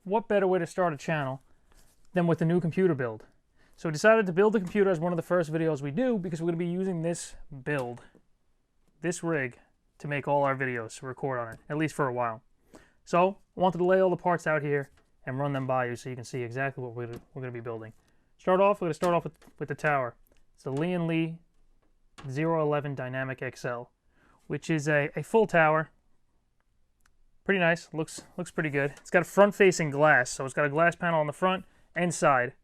what better way to start a channel than with a new computer build. So we decided to build the computer as one of the first videos we do because we're going to be using this build, this rig, to make all our videos, to record on it, at least for a while. So I wanted to lay all the parts out here and run them by you so you can see exactly what we're going to be building. We're going to start off with the tower. It's the Lian 011 Dynamic XL, which is a full tower. Pretty nice, looks pretty good. It's got a front-facing glass, so it's got a glass panel on the front and side,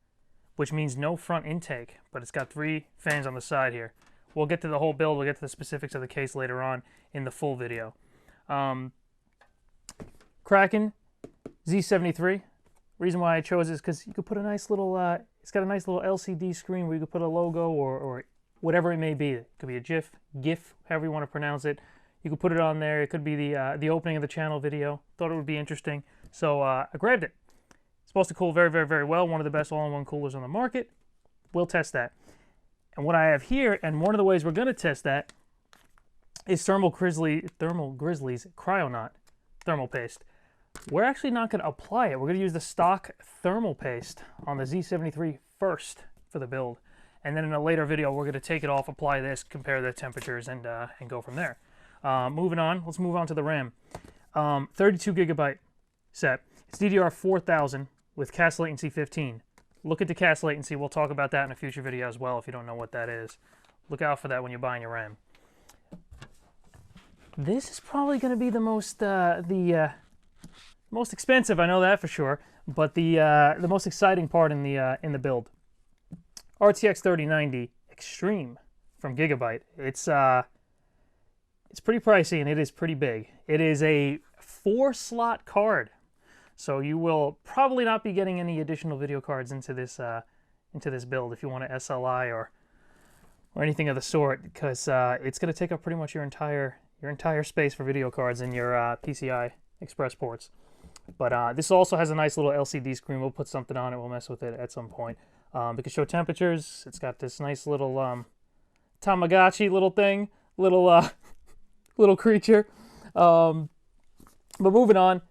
which means no front intake, but it's got 3 fans on the side here. We'll get to the whole build, we'll get to the specifics of the case later on in the full video. Kraken Z73. Reason why I chose is because you could put a nice little, it's got a nice little LCD screen where you could put a logo or whatever it may be. It could be a GIF, however you want to pronounce it. You could put it on there. It could be the opening of the channel video. Thought it would be interesting, so I grabbed it. It's supposed to cool very, very, very well. One of the best all-in-one coolers on the market. We'll test that. And what I have here, and one of the ways we're going to test that, is Thermal Grizzly's Cryonaut thermal paste. We're actually not going to apply it. We're going to use the stock thermal paste on the Z73 first for the build. And then in a later video, we're going to take it off, apply this, compare the temperatures, and go from there. Moving on, let's move on to the RAM. 32 gigabyte set. It's DDR4000 with cast latency 15. Look at the cast latency. We'll talk about that in a future video as well if you don't know what that is. Look out for that when you're buying your RAM. This is probably going to be the most most expensive, I know that for sure, but the most exciting part in the build. RTX 3090 Xtreme from Gigabyte. It's pretty pricey and it is pretty big. It is a 4-slot card, so you will probably not be getting any additional video cards into this build if you want to SLI or anything of the sort, because it's going to take up pretty much your entire space for video cards in your PCI Express ports. But this also has a nice little LCD screen. We'll put something on it. We'll mess with it at some point. We can show temperatures. It's got this nice little Tamagotchi little thing, little creature. But moving on,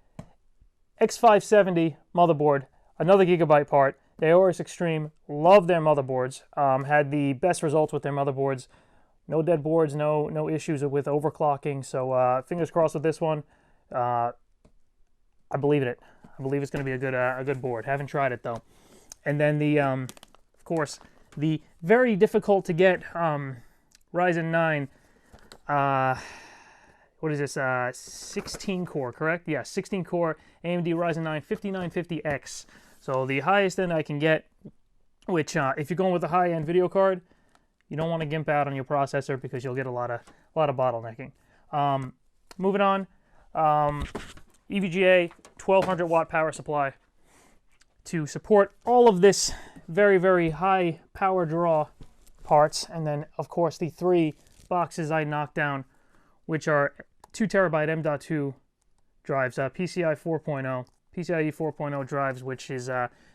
X570 motherboard, another Gigabyte part. The Aorus Xtreme, love their motherboards. Had the best results with their motherboards. No dead boards, no issues with overclocking. So fingers crossed with this one. I believe in it. I believe it's going to be a good board. Haven't tried it though. And then the, of course, the very difficult to get Ryzen 9. What is this? 16 core, correct? Yeah, 16 core AMD Ryzen 9 5950X. So the highest end I can get, which if you're going with a high-end video card, you don't want to gimp out on your processor because you'll get a lot of bottlenecking. Moving on, EVGA 1200 watt power supply to support all of this very, very high power draw parts. And then, of course, the 3 boxes I knocked down, which are 2 terabyte M.2 drives, PCIe 4.0 drives, which is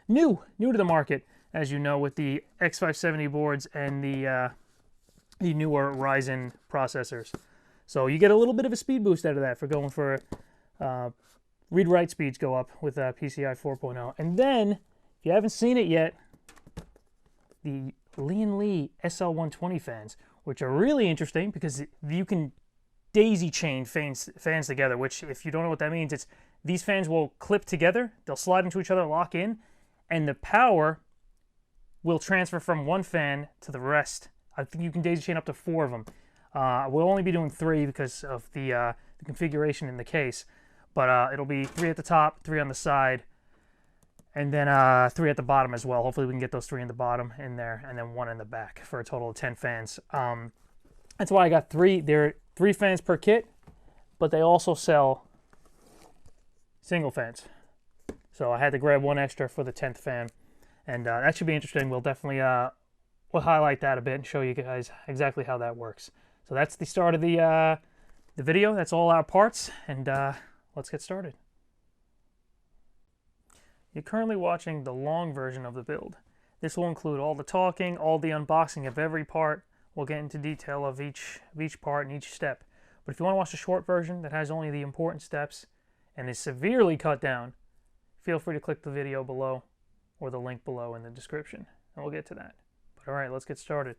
new to the market, as you know, with the X570 boards and the newer Ryzen processors. So you get a little bit of a speed boost out of that for going for read-write speeds go up with PCIe 4.0. And then, if you haven't seen it yet, the Lian SL120 fans, which are really interesting because you can daisy chain fans together, which, if you don't know what that means, it's these fans will clip together, they'll slide into each other, lock in, and the power will transfer from one fan to the rest. I think you can daisy chain up to 4 of them. We'll only be doing 3 because of the configuration in the case, but it'll be 3 at the top, 3 on the side, and then 3 at the bottom as well. Hopefully we can get those 3 in the bottom in there, and then 1 in the back for a total of 10 fans. That's why I got 3. There are 3 fans per kit, but they also sell single fans. So I had to grab 1 extra for the 10th fan, and that should be interesting. We'll definitely we'll highlight that a bit and show you guys exactly how that works. So that's the start of the video. That's all our parts, and let's get started. You're currently watching the long version of the build. This will include all the talking, all the unboxing of every part. We'll get into detail of each part and each step. But if you want to watch the short version that has only the important steps and is severely cut down, feel free to click the video below or the link below in the description, and we'll get to that. But all right, let's get started.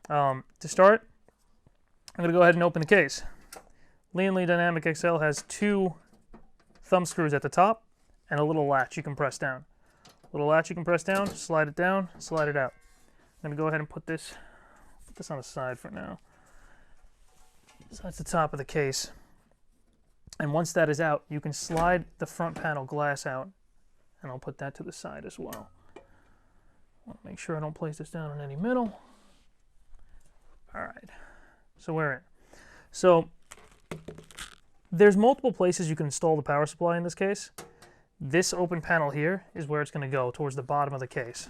To start, I'm going to go ahead and open the case. Lian Dynamic XL has 2 thumb screws at the top and a little latch you can press down. Little latch you can press down, slide it down, slide it out. I'm going to go ahead and put this on the side for now. So that's the top of the case. And once that is out, you can slide the front panel glass out, and I'll put that to the side as well. I'll make sure I don't place this down in any middle. All right, so we're in. So there's multiple places you can install the power supply in this case. This open panel here is where it's going to go, towards the bottom of the case.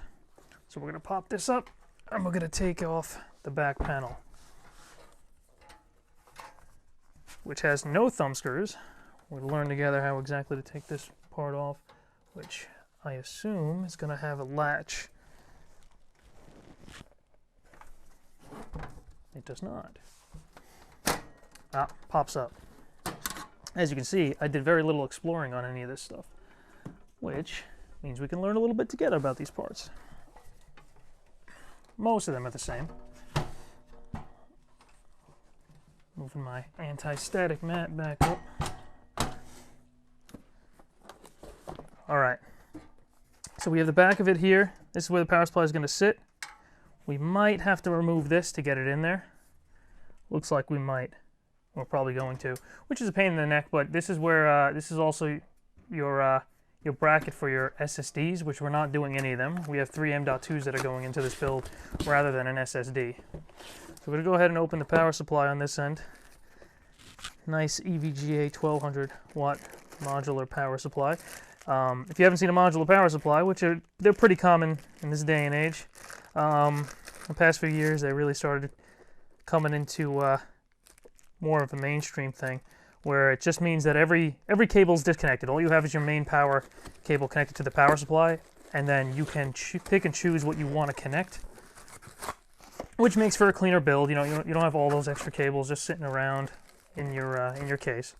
So we're going to pop this up, and we're going to take off the back panel, which has no thumb screws. We'll learn together how exactly to take this part off, which I assume is going to have a latch. It does not. Ah, pops up. As you can see, I did very little exploring on any of this stuff, which means we can learn a little bit together about these parts. Most of them are the same. Moving my anti-static mat back up. All right, so we have the back of it here. This is where the power supply is going to sit. We might have to remove this to get it in there. Looks like we might. We're probably going to, which is a pain in the neck, but this is where, this is also your bracket for your SSDs, which we're not doing any of them. We have 3 M.2s that are going into this build rather than an SSD. So we're going to go ahead and open the power supply on this end. Nice EVGA 1200 watt modular power supply. If you haven't seen a modular power supply, which they're pretty common in this day and age, the past few years they really started coming into more of a mainstream thing, where it just means that every cable is disconnected. All you have is your main power cable connected to the power supply, and then you can pick and choose what you want to connect, which makes for a cleaner build. You know, you don't have all those extra cables just sitting around in your case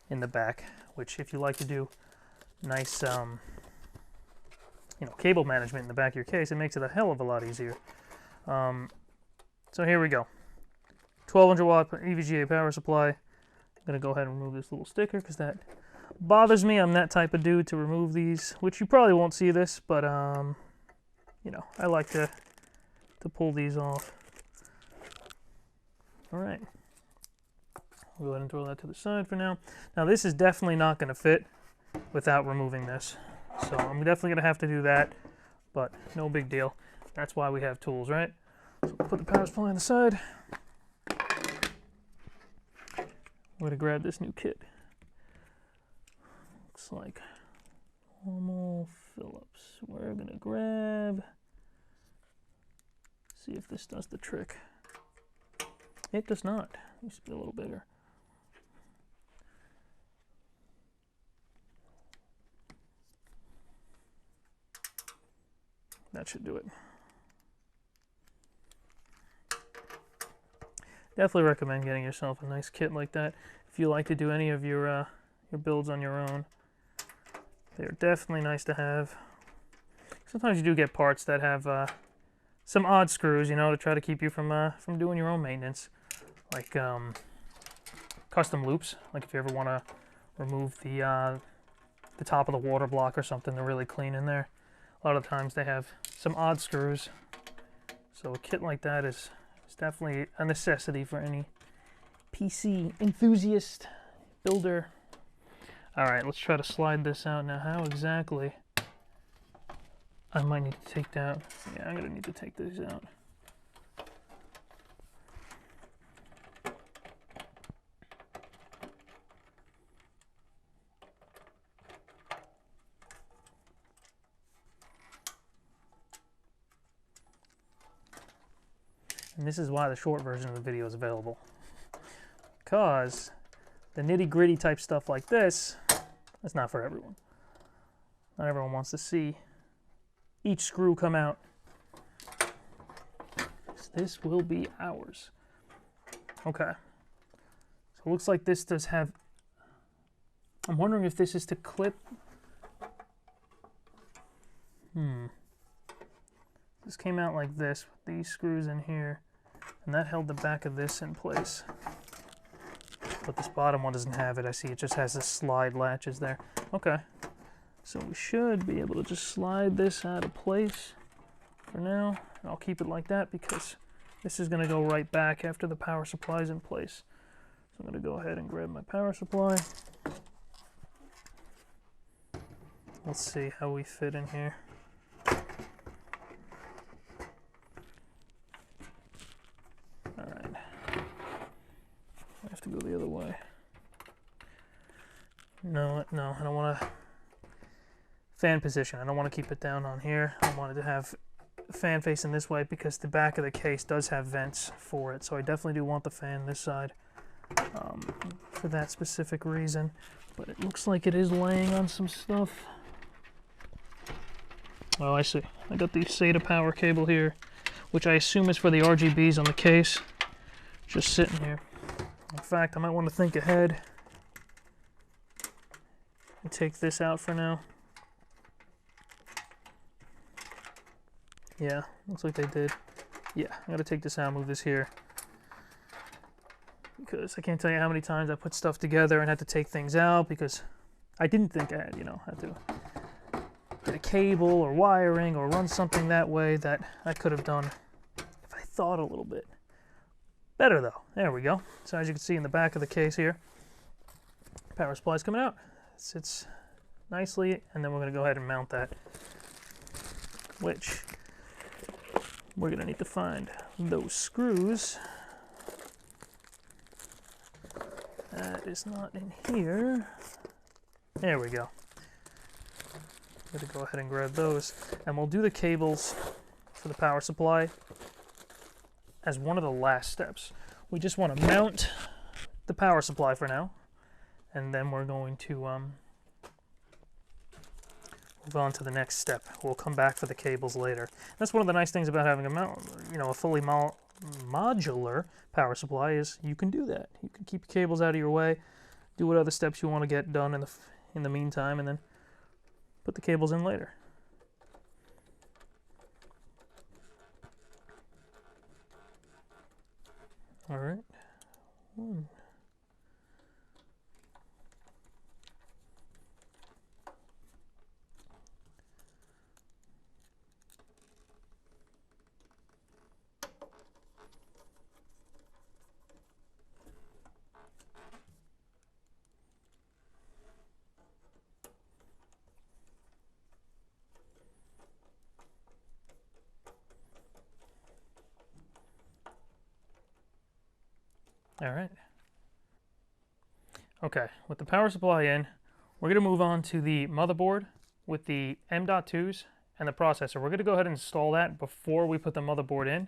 in the back. Which, if you like to do nice, cable management in the back of your case, it makes it a hell of a lot easier. So here we go. 1200 watt EVGA power supply. I'm gonna go ahead and remove this little sticker because that bothers me. I'm that type of dude to remove these, which you probably won't see this, but I like to pull these off. All right, we'll go ahead and throw that to the side for now. Now this is definitely not going to fit without removing this, so I'm definitely going to have to do that, but no big deal. That's why we have tools, right? So put the power supply on the side. I'm going to grab this new kit. Looks like normal Phillips. We're going to grab, see if this does the trick. It does not. It needs to be a little bigger. That should do it. Definitely recommend getting yourself a nice kit like that if you like to do any of your builds on your own. They're definitely nice to have. Sometimes you do get parts that have some odd screws, to try to keep you from doing your own maintenance, like custom loops. Like if you ever want to remove the top of the water block or something to really clean in there. A lot of times they have some odd screws, so a kit like that is definitely a necessity for any PC enthusiast builder. All right, let's try to slide this out now. How exactly? I might need to take that. Yeah, I'm gonna need to take these out. And this is why the short version of the video is available. Because the nitty-gritty type stuff like this, that's not for everyone. Not everyone wants to see each screw come out. This will be ours. Okay. So it looks like this does have... I'm wondering if this is to clip This came out like this with these screws in here, and that held the back of this in place. But this bottom one doesn't have it. I see it just has the slide latches there. Okay, so we should be able to just slide this out of place for now. I'll keep it like that because this is going to go right back after the power supply is in place. So I'm going to go ahead and grab my power supply. Let's see how we fit in here. Alright. I have to go the other way. No, I don't want to fan position. I don't want to keep it down on here. I wanted to have the fan facing this way because the back of the case does have vents for it. So I definitely do want the fan this side for that specific reason. But it looks like it is laying on some stuff. Oh, I see. I got the SATA power cable here, which I assume is for the RGBs on the case. Just sitting here. In fact, I might want to think ahead and take this out for now. Yeah, looks like they did. Yeah, I gotta take this out, move this here. Because I can't tell you how many times I put stuff together and had to take things out because I didn't think I had, had to get a cable or wiring or run something that way that I could have done if I thought a little bit better though. There we go. So as you can see in the back of the case here, power supply is coming out. It sits nicely, and then we're going to go ahead and mount that, which we're going to need to find those screws. That is not in here. There we go. I'm going to go ahead and grab those, and we'll do the cables for the power supply as one of the last steps. We just want to mount the power supply for now, and then we're going to move on to the next step. We'll come back for the cables later. That's one of the nice things about having a fully modular power supply is you can do that. You can keep your cables out of your way, do what other steps you want to get done in the meantime, and then put the cables in later. All right. One. All right. Okay, with the power supply in, we're going to move on to the motherboard with the M.2s and the processor. We're going to go ahead and install that before we put the motherboard in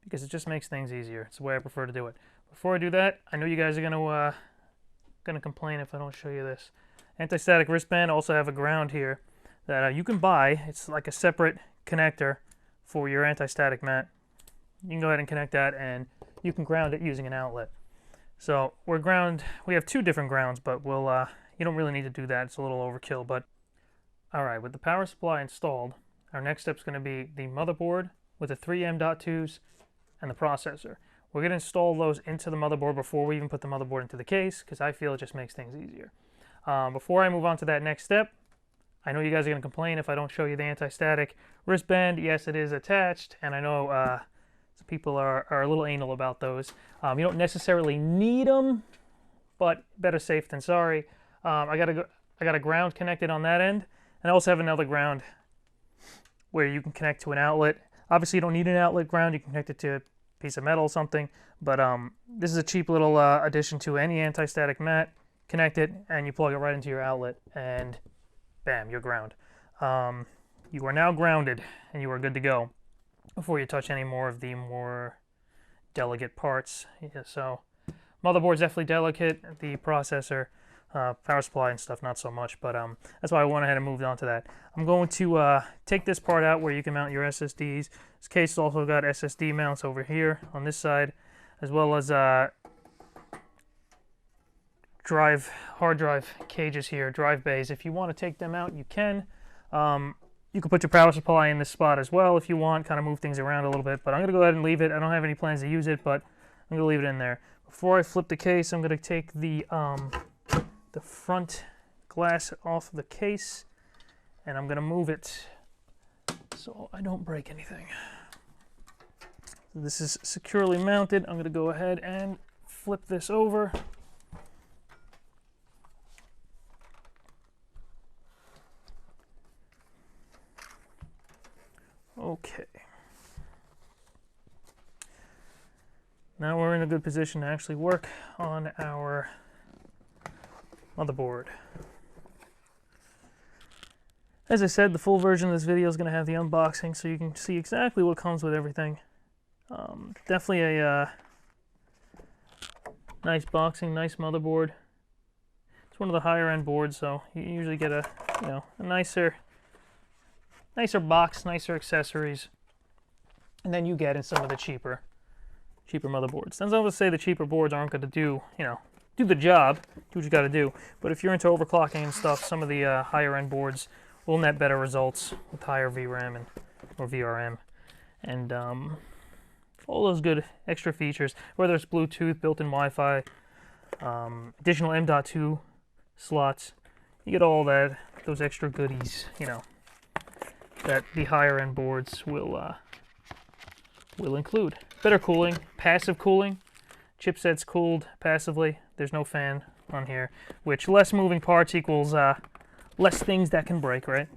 because it just makes things easier. It's the way I prefer to do it. Before I do that, I know you guys are going to complain if I don't show you this. Anti-static wristband. Also have a ground here that you can buy. It's like a separate connector for your anti-static mat. You can go ahead and connect that, and you can ground it using an outlet. So we have two different grounds, but you don't really need to do that. It's a little overkill, but all right, with the power supply installed, our next step is going to be the motherboard with the 3 M.2s and the processor. We're going to install those into the motherboard before we even put the motherboard into the case because I feel it just makes things easier. Before I move on to that next step, I know you guys are going to complain if I don't show you the anti-static wristband. Yes, it is attached, and I know people are a little anal about those. You don't necessarily need them, but better safe than sorry. I got a ground connected on that end, and I also have another ground where you can connect to an outlet. Obviously, you don't need an outlet ground. You can connect it to a piece of metal or something, but this is a cheap little addition to any anti-static mat. Connect it, and you plug it right into your outlet, and bam, you're ground. You are now grounded, and you are good to go before you touch any more of the more delicate parts. Yeah, so motherboard's definitely delicate, the processor, power supply and stuff not so much, but that's why I went ahead and moved on to that. I'm going to take this part out where you can mount your SSDs. This case has also got SSD mounts over here on this side, as well as hard drive cages here, drive bays. If you want to take them out, you can. You can put your power supply in this spot as well if you want, kind of move things around a little bit, but I'm going to go ahead and leave it. I don't have any plans to use it, but I'm going to leave it in there. Before I flip the case, I'm going to take the front glass off the case, and I'm going to move it so I don't break anything. So this is securely mounted. I'm going to go ahead and flip this over. Okay. Now we're in a good position to actually work on our motherboard. As I said, the full version of this video is going to have the unboxing so you can see exactly what comes with everything. Definitely a nice boxing, nice motherboard. It's one of the higher end boards, so you usually get a nicer box, nicer accessories, and then you get in some of the cheaper motherboards. That's not to say the cheaper boards aren't going to do the job, do what you got to do. But if you're into overclocking and stuff, some of the higher end boards will net better results with higher VRAM or VRM, and all those good extra features, whether it's Bluetooth, built-in Wi-Fi, additional M.2 slots. You get all that, those extra goodies, that the higher end boards will include. Better cooling, passive cooling. Chipset's cooled passively. There's no fan on here, which less moving parts equals less things that can break, right?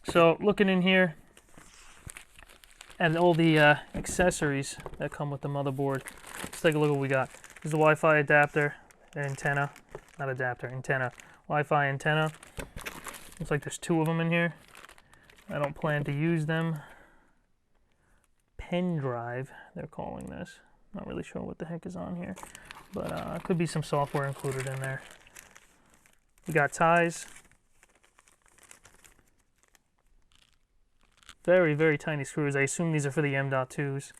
So looking in here at all the accessories that come with the motherboard, let's take a look at what we got. This is the Wi-Fi adapter, antenna, not adapter, antenna, Wi-Fi antenna. Looks like there's 2 of them in here. I don't plan to use them. Pen drive, they're calling this. Not really sure what the heck is on here, but could be some software included in there. We got ties. Very, very tiny screws. I assume these are for the M.2s.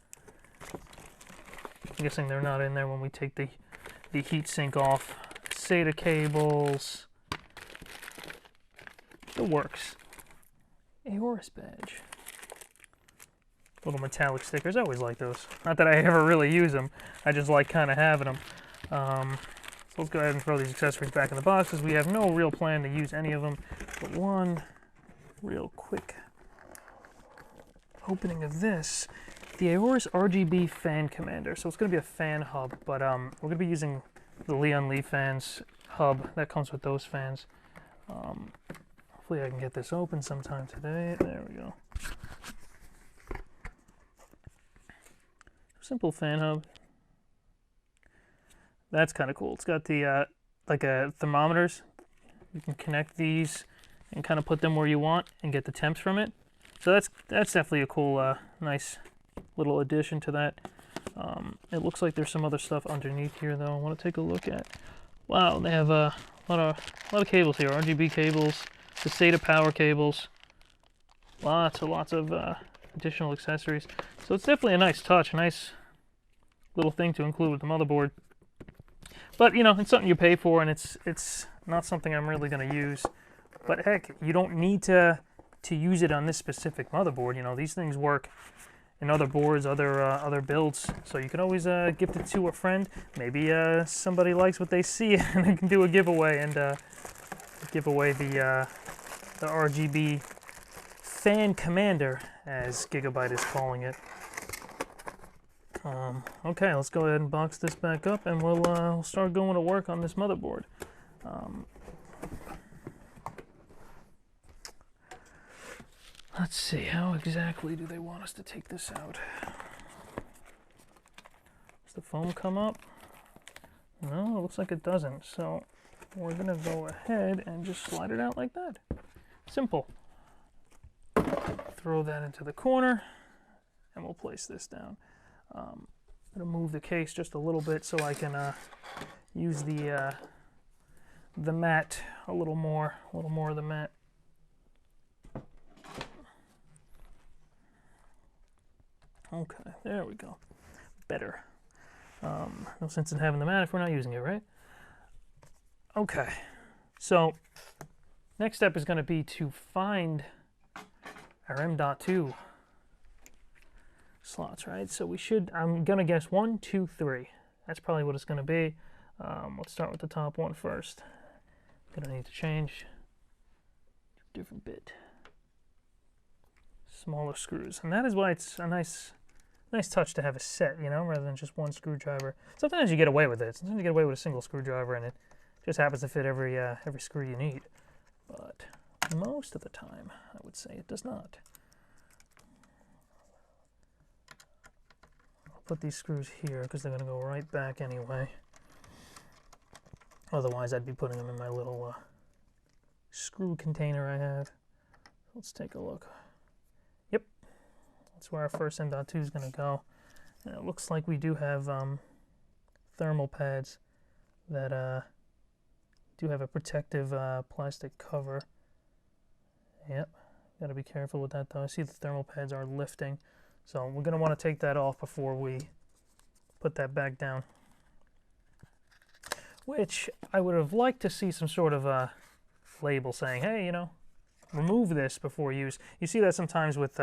I'm guessing they're not in there when we take the heat sink off. SATA cables. It works. Aorus badge. Little metallic stickers. I always like those. Not that I ever really use them. I just like kind of having them. So let's go ahead and throw these accessories back in the box because we have no real plan to use any of them. But one real quick opening of this, the Aorus RGB fan commander. So it's going to be a fan hub, but we're going to be using the Lian Lee fans hub that comes with those fans. Hopefully I can get this open sometime today. There we go. Simple fan hub. That's kind of cool. It's got the like thermometers. You can connect these and kind of put them where you want and get the temps from it. So that's definitely a cool, nice little addition to that. It looks like there's some other stuff underneath here though. I want to take a look at. Wow, they have a lot of cables here. RGB cables, the SATA power cables. Lots of additional accessories. So it's definitely a nice touch, a nice little thing to include with the motherboard. But it's something you pay for, and it's not something I'm really going to use. But heck, you don't need to use it on this specific motherboard. These things work in other boards, other builds. So you can always gift it to a friend. Maybe somebody likes what they see, and they can do a giveaway and give away the RGB fan commander, as Gigabyte is calling it. Okay, let's go ahead and box this back up, and we'll start going to work on this motherboard. Let's see, how exactly do they want us to take this out? Does the foam come up? No, it looks like it doesn't. So we're gonna go ahead and just slide it out like that. Simple. Throw that into the corner, and we'll place this down. I'm gonna move the case just a little bit so I can use the mat a little more of the mat. Okay, there we go. Better. No sense in having the mat if we're not using it, right? Okay, so next step is going to be to find our M.2 slots, right? So we should, I'm gonna guess 1, 2, 3. That's probably what it's gonna be. Let's start with the top one first. Gonna need to change different bit. Smaller screws, and that is why it's a nice touch to have a set, you know, rather than just one screwdriver. Sometimes you get away with it. Sometimes you get away with a single screwdriver, and it just happens to fit every screw you need. But most of the time, I would say it does not. I'll put these screws here because they're going to go right back anyway. Otherwise, I'd be putting them in my little screw container I have. Let's take a look. Yep, that's where our first M.2 is going to go. And it looks like we do have thermal pads that do have a protective plastic cover. Yep, got to be careful with that though. I see the thermal pads are lifting, so we're going to want to take that off before we put that back down. Which I would have liked to see some sort of a label saying, hey, you know, remove this before use. You see that sometimes with,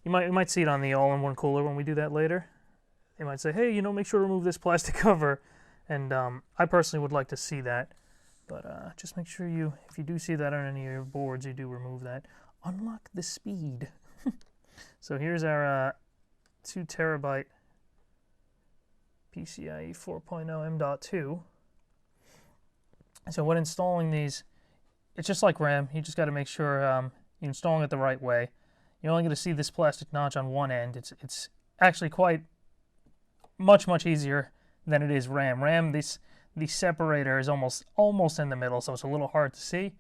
you might see it on the all-in-one cooler when we do that later. They might say, hey, you know, make sure to remove this plastic cover. And I personally would like to see that. But just make sure you, if you do see that on any of your boards, you do remove that. Unlock the speed. So here's our 2 terabyte PCIe 4.0 M.2. So when installing these, it's just like RAM. You just got to make sure you're installing it the right way. You're only going to see this plastic notch on one end. It's actually quite much easier than it is RAM. RAM, the separator is almost in the middle, so it's a little hard to see.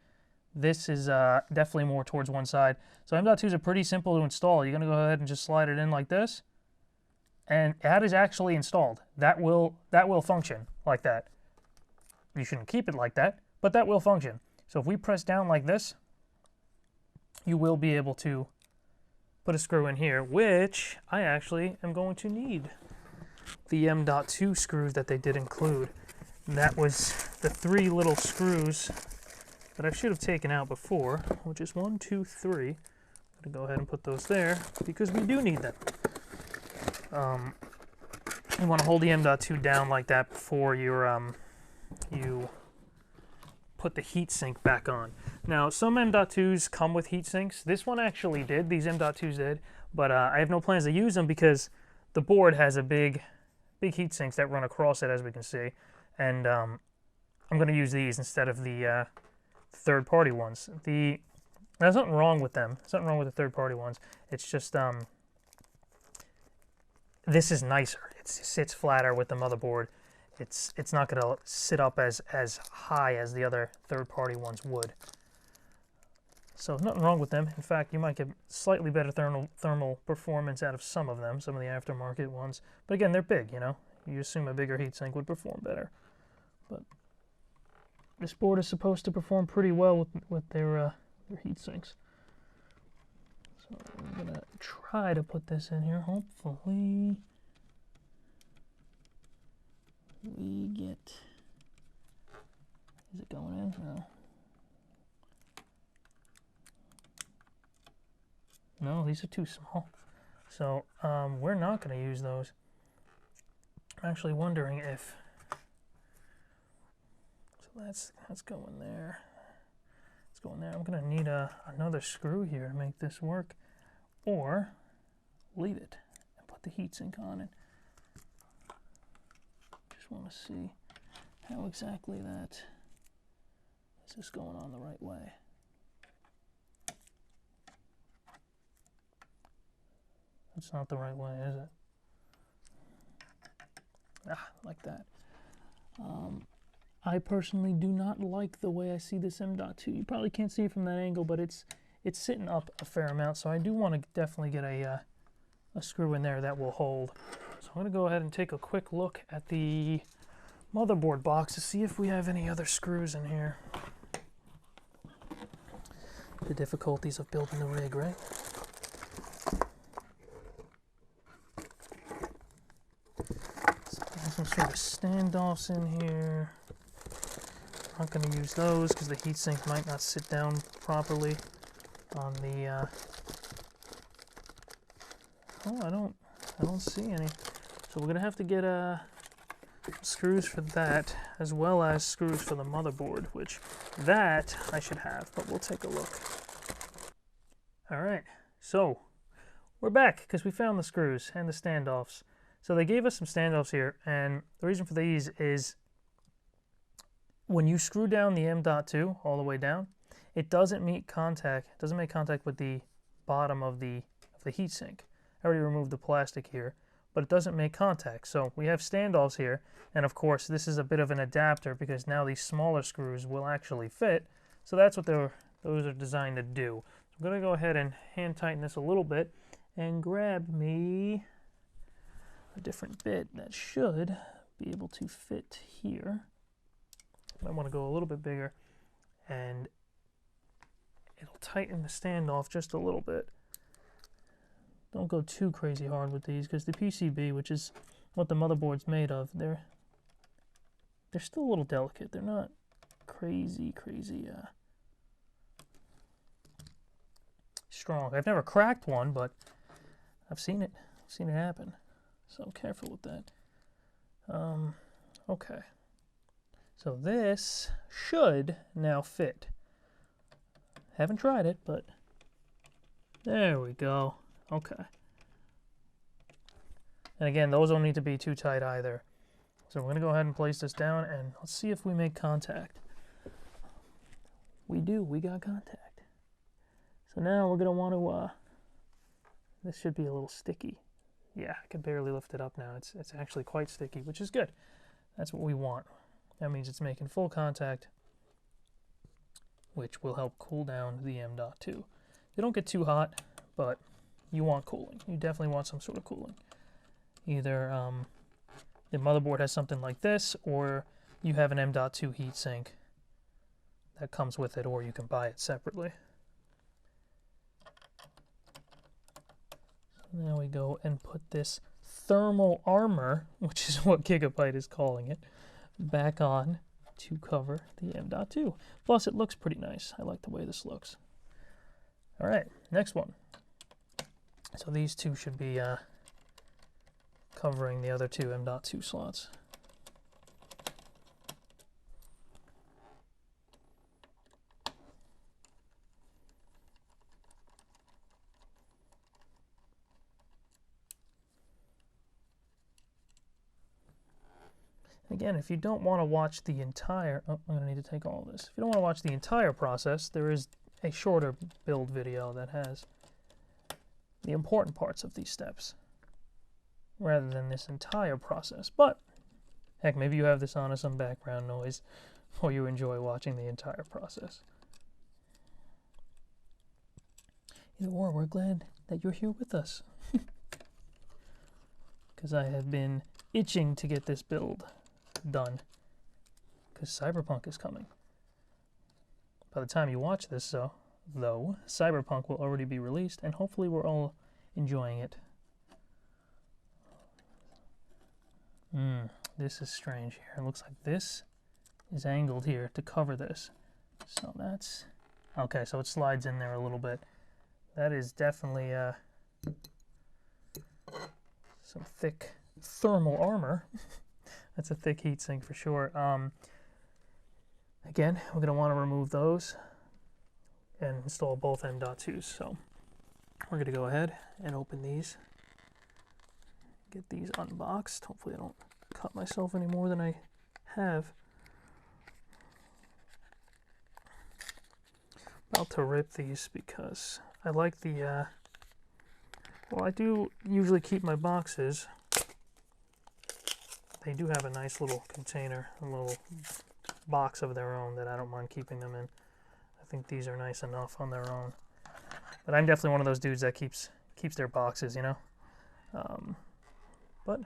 This is definitely more towards one side. So M.2s are pretty simple to install. You're going to go ahead and just slide it in like this, and that is actually installed. That will function like that. You shouldn't keep it like that, but that will function. So if we press down like this, you will be able to put a screw in here, which I actually am going to need the M.2 screws that they did include. And that was the 3 little screws that I should have taken out before, which is 1, 2, 3. I'm going to go ahead and put those there because we do need them. You want to hold the M.2 down like that before you put the heatsink back on. Now, some M.2s come with heat sinks. This one actually did. These M.2s did, but I have no plans to use them because the board has a big heat sinks that run across it, as we can see, and I'm going to use these instead of the third-party ones. There's nothing wrong with them. There's nothing wrong with the third-party ones. It's just this is nicer. It sits flatter with the motherboard. It's not going to sit up as high as the other third-party ones would. So nothing wrong with them. In fact, you might get slightly better thermal performance out of some of them, some of the aftermarket ones. But again, they're big, you know. You assume a bigger heatsink would perform better. But this board is supposed to perform pretty well with their heatsinks. So I'm going to try to put this in here. Hopefully we get... Is it going in? No. No, these are too small. So we're not going to use those. I'm actually wondering if... So that's going there. It's going there. I'm going to need another screw here to make this work. Or leave it and put the heatsink on it. Just want to see how exactly that is this going on the right way. It's not the right way, is it? Like that. I personally do not like the way I see this M.2. You probably can't see it from that angle, but it's sitting up a fair amount, so I do want to definitely get a screw in there that will hold. So I'm going to go ahead and take a quick look at the motherboard box to see if we have any other screws in here. The difficulties of building the rig, right? Some sort of standoffs in here. Not going to use those because the heatsink might not sit down properly. on the, oh, I don't see any. So we're gonna have to get screws for that, as well as screws for the motherboard, which that I should have, but we'll take a look. All right, so we're back because we found the screws and the standoffs. So they gave us some standoffs here, and the reason for these is when you screw down the M.2 all the way down, it doesn't make contact with the bottom of the heatsink. I already removed the plastic here, but it doesn't make contact. So we have standoffs here, and of course this is a bit of an adapter because now these smaller screws will actually fit. So that's what those are designed to do. So I'm going to go ahead and hand tighten this a little bit and grab me a different bit that should be able to fit here. I want to go a little bit bigger, and it'll tighten the standoff just a little bit. Don't go too crazy hard with these because the PCB, which is what the motherboard's made of, they're still a little delicate. They're not crazy strong. I've never cracked one, but I've seen it happen. So careful with that. Okay. So this should now fit. Haven't tried it, but there we go. Okay. And again, those don't need to be too tight either. So we're going to go ahead and place this down, and let's see if we make contact. We do. We got contact. So now we're going to want to, this should be a little sticky. Yeah, I can barely lift it up now. It's actually quite sticky, which is good. That's what we want. That means it's making full contact, which will help cool down the M.2. They don't get too hot, but you want cooling. You definitely want some sort of cooling. Either the motherboard has something like this, or you have an M.2 heatsink that comes with it, or you can buy it separately. So now we go and put this thermal armor, which is what Gigabyte is calling it, back on to cover the M.2. Plus, it looks pretty nice. I like the way this looks. All right, next one. So these two should be covering the other two M.2 slots. Again, if you don't want to watch the entire, oh, I'm going to need to take all of this. If you don't want to watch the entire process, there is a shorter build video that has the important parts of these steps rather than this entire process. But heck, maybe you have this on as some background noise or you enjoy watching the entire process. Either or, we're glad that you're here with us because I have been itching to get this build done because Cyberpunk is coming. By the time you watch this, though, Cyberpunk will already be released, and hopefully we're all enjoying it. This is strange here. It looks like this is angled here to cover this. So that's... okay, so it slides in there a little bit. That is definitely some thick thermal armor. That's a thick heatsink for sure. Again, we're going to want to remove those and install both M.2s. So we're going to go ahead and open these. Get these unboxed. Hopefully I don't cut myself any more than I have. About to rip these because I like the, well, I do usually keep my boxes. They do have a nice little container, a little box of their own that I don't mind keeping them in. I think these are nice enough on their own. But I'm definitely one of those dudes that keeps their boxes, you know. But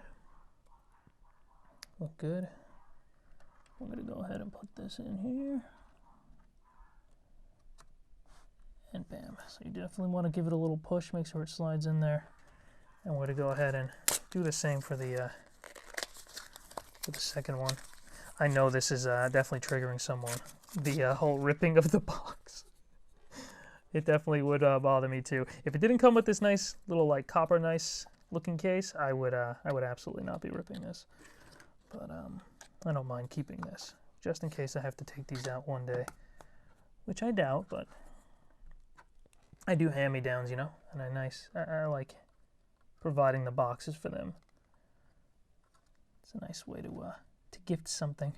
look good. I'm going to go ahead and put this in here. And bam. So you definitely want to give it a little push, make sure it slides in there. And we're going to go ahead and do the same for the second one. I know this is definitely triggering someone. The whole ripping of the box. It definitely would bother me too. If it didn't come with this nice little like copper nice looking case, I would absolutely not be ripping this. But I don't mind keeping this just in case I have to take these out one day, which I doubt. But I do hand-me-downs, you know, and I like providing the boxes for them. It's a nice way to gift something.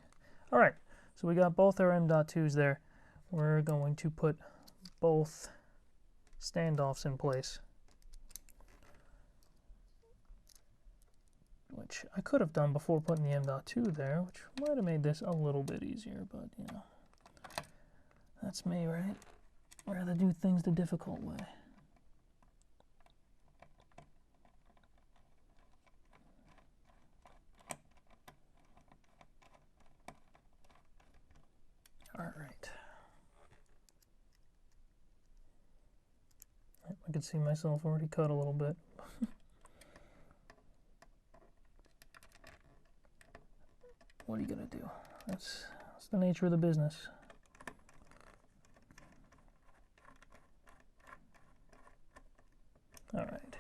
All right, so we got both our M.2s there. We're going to put both standoffs in place, which I could have done before putting the M.2 there, which might have made this a little bit easier, but you know, that's me, right? I'd rather do things the difficult way. All right. I can see myself already cut a little bit. What are you gonna do? That's the nature of the business. All right,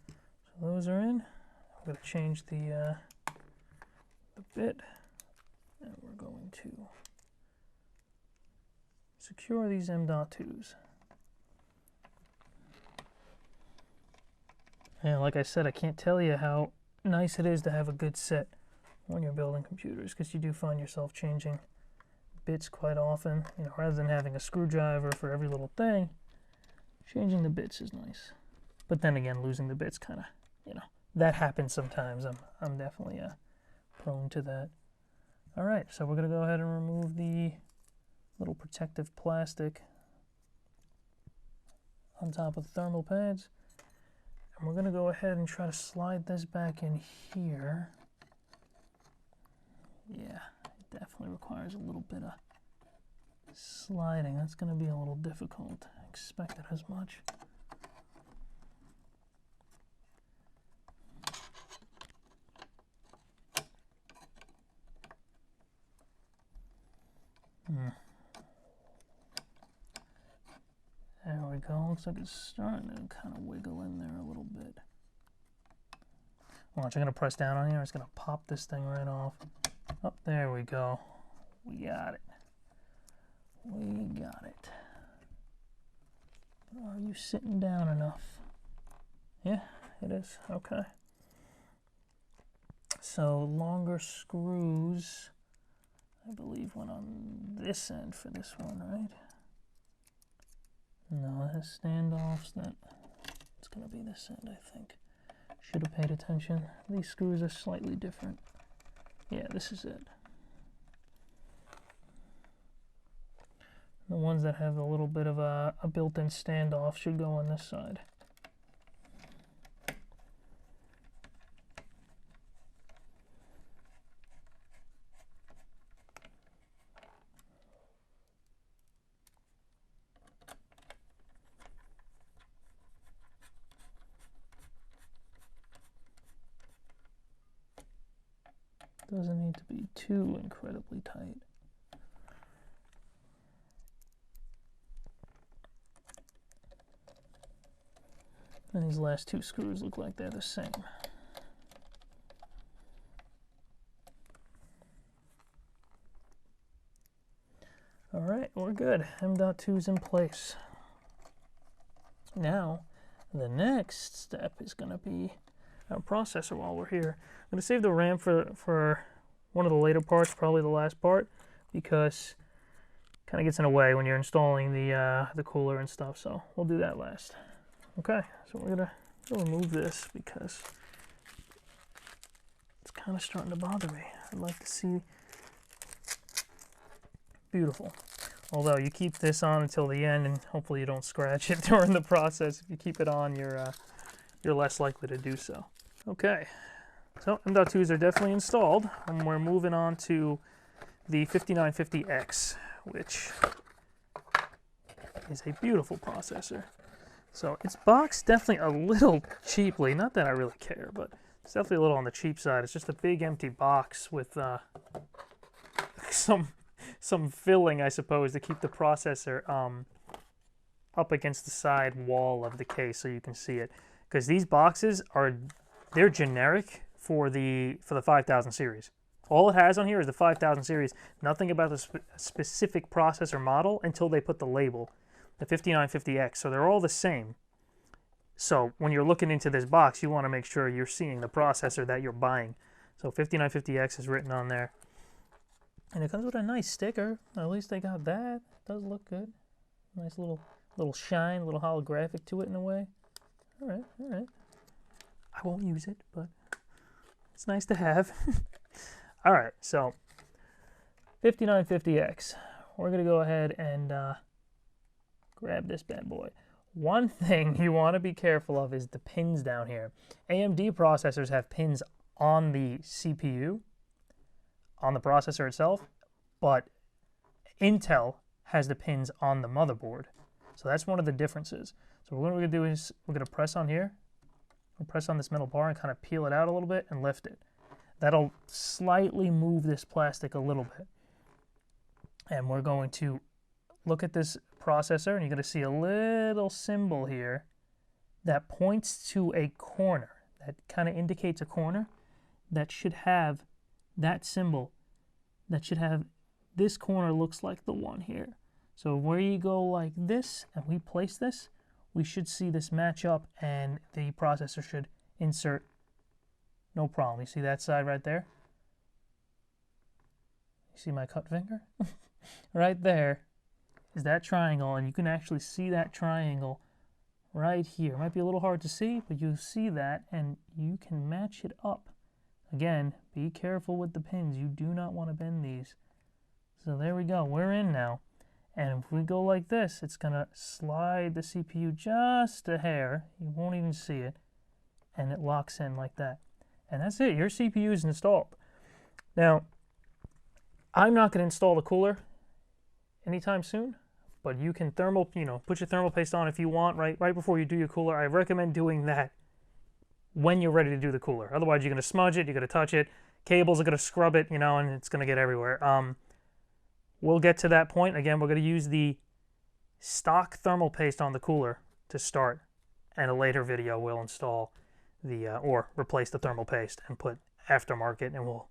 so those are in. I'm gonna change the bit, and we're going to secure these M.2s. And like I said, I can't tell you how nice it is to have a good set when you're building computers, because you do find yourself changing bits quite often. You know, rather than having a screwdriver for every little thing, changing the bits is nice. But then again, losing the bits kind of, you know, that happens sometimes. I'm definitely prone to that. All right, so we're gonna go ahead and remove the little protective plastic on top of the thermal pads. And we're gonna go ahead and try to slide this back in here. Yeah, it definitely requires a little bit of sliding. That's gonna be a little difficult. I expected as much. There we go. Looks like it's starting to kind of wiggle in there a little bit. Watch, I'm going to press down on here. It's going to pop this thing right off. Oh, there we go. We got it. We got it. Are you sitting down enough? Yeah, it is. Okay. So longer screws, I believe, went on this end for this one, right? No, it has standoffs. It's going to be this end, I think. Should have paid attention. These screws are slightly different. Yeah, this is it. The ones that have a little bit of a built-in standoff should go on this side. Doesn't need to be too incredibly tight. And these last two screws look like they're the same. All right, we're good. M.2's in place. Now, the next step is going to be our processor while we're here. I'm going to save the RAM for one of the later parts, probably the last part, because it kind of gets in the way when you're installing the cooler and stuff, so we'll do that last. Okay, so we're going to remove this because it's kind of starting to bother me. I'd like to see... Beautiful. Although you keep this on until the end, and hopefully you don't scratch it during the process. If you keep it on, you're less likely to do so. Okay, so M.2s are definitely installed, and we're moving on to the 5950X, which is a beautiful processor. So it's boxed definitely a little cheaply. Not that I really care, but it's definitely a little on the cheap side. It's just a big empty box with some filling, I suppose, to keep the processor up against the side wall of the case so you can see it. Because these boxes they're generic for the 5000 series. All it has on here is the 5000 series, nothing about the specific processor model until they put the label, the 5950X. So they're all the same. So when you're looking into this box, you want to make sure you're seeing the processor that you're buying. So 5950X is written on there. And it comes with a nice sticker. At least they got that. It does look good. Nice little shine, little holographic to it in a way. All right, all right. I won't use it, but it's nice to have. All right, so 5950X. We're going to go ahead and grab this bad boy. One thing you want to be careful of is the pins down here. AMD processors have pins on the CPU, on the processor itself, but Intel has the pins on the motherboard. So that's one of the differences. So what we're going to do is we're going to press on here. We'll press on this metal bar and kind of peel it out a little bit and lift it. That'll slightly move this plastic a little bit. And we're going to look at this processor, and you're going to see a little symbol here that points to a corner. That kind of indicates a corner that should have that symbol. That should have this corner looks like the one here. So where you go like this and we place this, we should see this match up and the processor should insert no problem. You see that side right there? You see my cut finger? Right there is that triangle, and you can actually see that triangle right here. It might be a little hard to see, but you see that and you can match it up. Again, be careful with the pins. You do not want to bend these. So there we go. We're in now. And if we go like this, it's going to slide the CPU just a hair. You won't even see it. And it locks in like that. And that's it. Your CPU is installed. Now, I'm not going to install the cooler anytime soon, but you can put your thermal paste on if you want right before you do your cooler. I recommend doing that when you're ready to do the cooler. Otherwise, you're going to smudge it, you're going to touch it, cables are going to scrub it, and it's going to get everywhere. We'll get to that point. Again, we're going to use the stock thermal paste on the cooler to start, and a later video we'll install or replace the thermal paste and put aftermarket, and we'll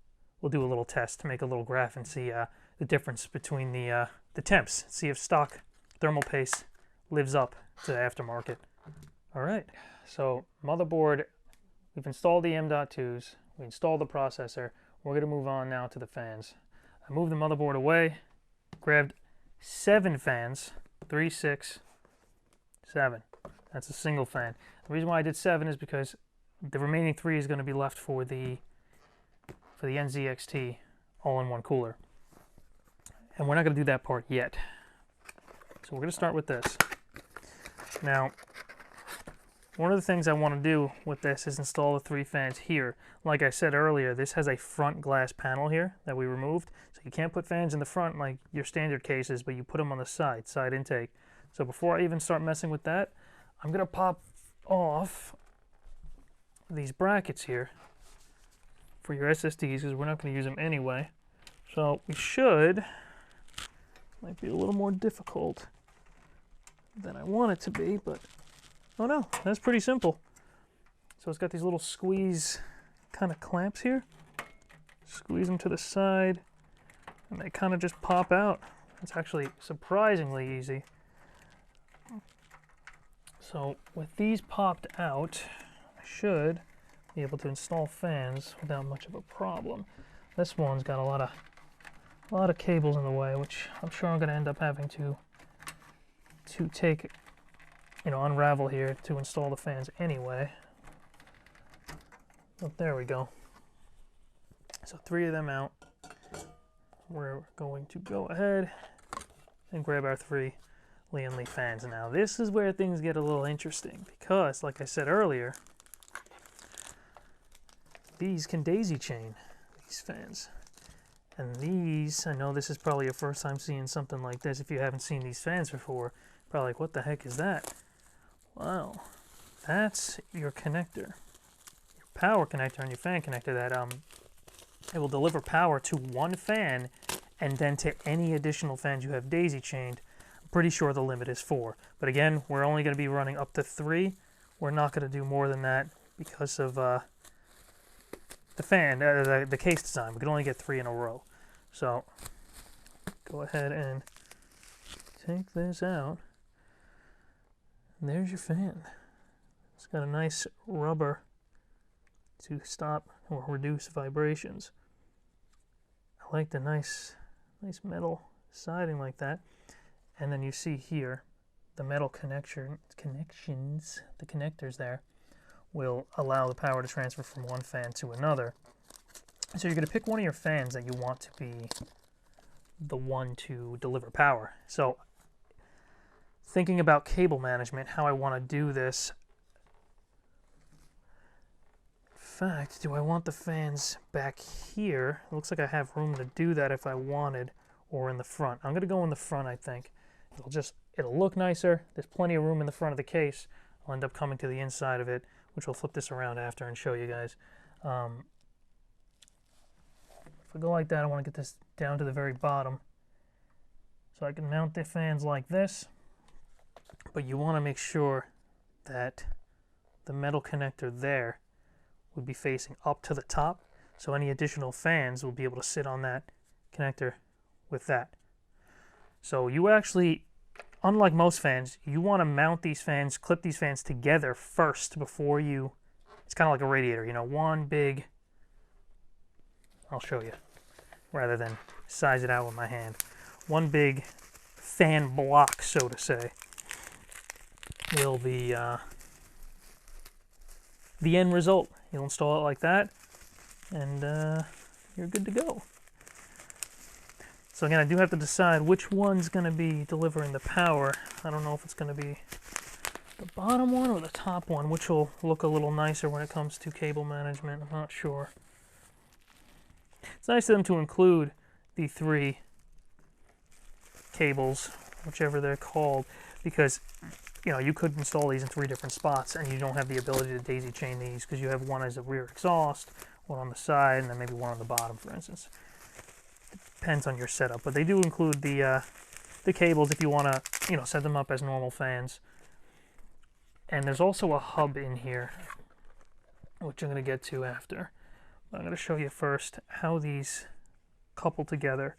do a little test to make a little graph and see the difference between the temps. See if stock thermal paste lives up to the aftermarket. All right, so motherboard, we've installed the M.2s, we installed the processor. We're going to move on now to the fans. I moved the motherboard away, grabbed 7 fans, 3, 6, 7. That's a single fan. The reason why I did 7 is because the remaining 3 is going to be left for the NZXT all-in-one cooler. And we're not going to do that part yet. So we're going to start with this. Now, one of the things I want to do with this is install the 3 fans here. Like I said earlier, this has a front glass panel here that we removed. So you can't put fans in the front like your standard cases, but you put them on the side intake. So before I even start messing with that, I'm going to pop off these brackets here for your SSDs, because we're not going to use them anyway. So we should, might be a little more difficult than I want it to be, but oh no, that's pretty simple. So it's got these little squeeze kind of clamps here. Squeeze them to the side, and they kind of just pop out. It's actually surprisingly easy. So with these popped out, I should be able to install fans without much of a problem. This one's got a lot of cables in the way, which I'm sure I'm going to end up having to take, unravel here to install the fans anyway. But there we go. So 3 of them out. We're going to go ahead and grab our 3 Lian Li fans. Now this is where things get a little interesting, because like I said earlier, these can daisy chain, these fans. And these, I know this is probably your first time seeing something like this. If you haven't seen these fans before, probably like, what the heck is that? Well, that's your connector, your power connector and your fan connector that it will deliver power to one fan and then to any additional fans you have daisy chained. Pretty sure the limit is 4. But again, we're only going to be running up to 3. We're not going to do more than that because of the fan, the case design. We can only get 3 in a row. So go ahead and take this out. And there's your fan. It's got a nice rubber to stop or reduce vibrations. I like the nice metal siding like that. And then you see here the metal connections, the connectors there, will allow the power to transfer from one fan to another. So you're going to pick one of your fans that you want to be the one to deliver power. So thinking about cable management, how I want to do this. In fact, do I want the fans back here? It looks like I have room to do that if I wanted, or in the front. I'm going to go in the front, I think. It'll look nicer. There's plenty of room in the front of the case. I'll end up coming to the inside of it, which we'll flip this around after and show you guys. If I go like that, I want to get this down to the very bottom. So I can mount the fans like this, but you want to make sure that the metal connector there would be facing up to the top, so any additional fans will be able to sit on that connector with that. So you actually, unlike most fans, you want to mount these fans, clip these fans together first before you, it's kind of like a radiator, you know, one big, I'll show you, rather than size it out with my hand. One big fan block, so to say, will be the end result. You'll install it like that, and you're good to go. So again, I do have to decide which one's going to be delivering the power. I don't know if it's going to be the bottom one or the top one, which will look a little nicer when it comes to cable management. I'm not sure. It's nice of them to include the 3 cables, whichever they're called, because you know, you could install these in 3 different spots and you don't have the ability to daisy chain these because you have one as a rear exhaust, one on the side, and then maybe one on the bottom, for instance. Depends on your setup, but they do include the cables if you want to, you know, set them up as normal fans. And there's also a hub in here, which I'm going to get to after. But I'm going to show you first how these couple together.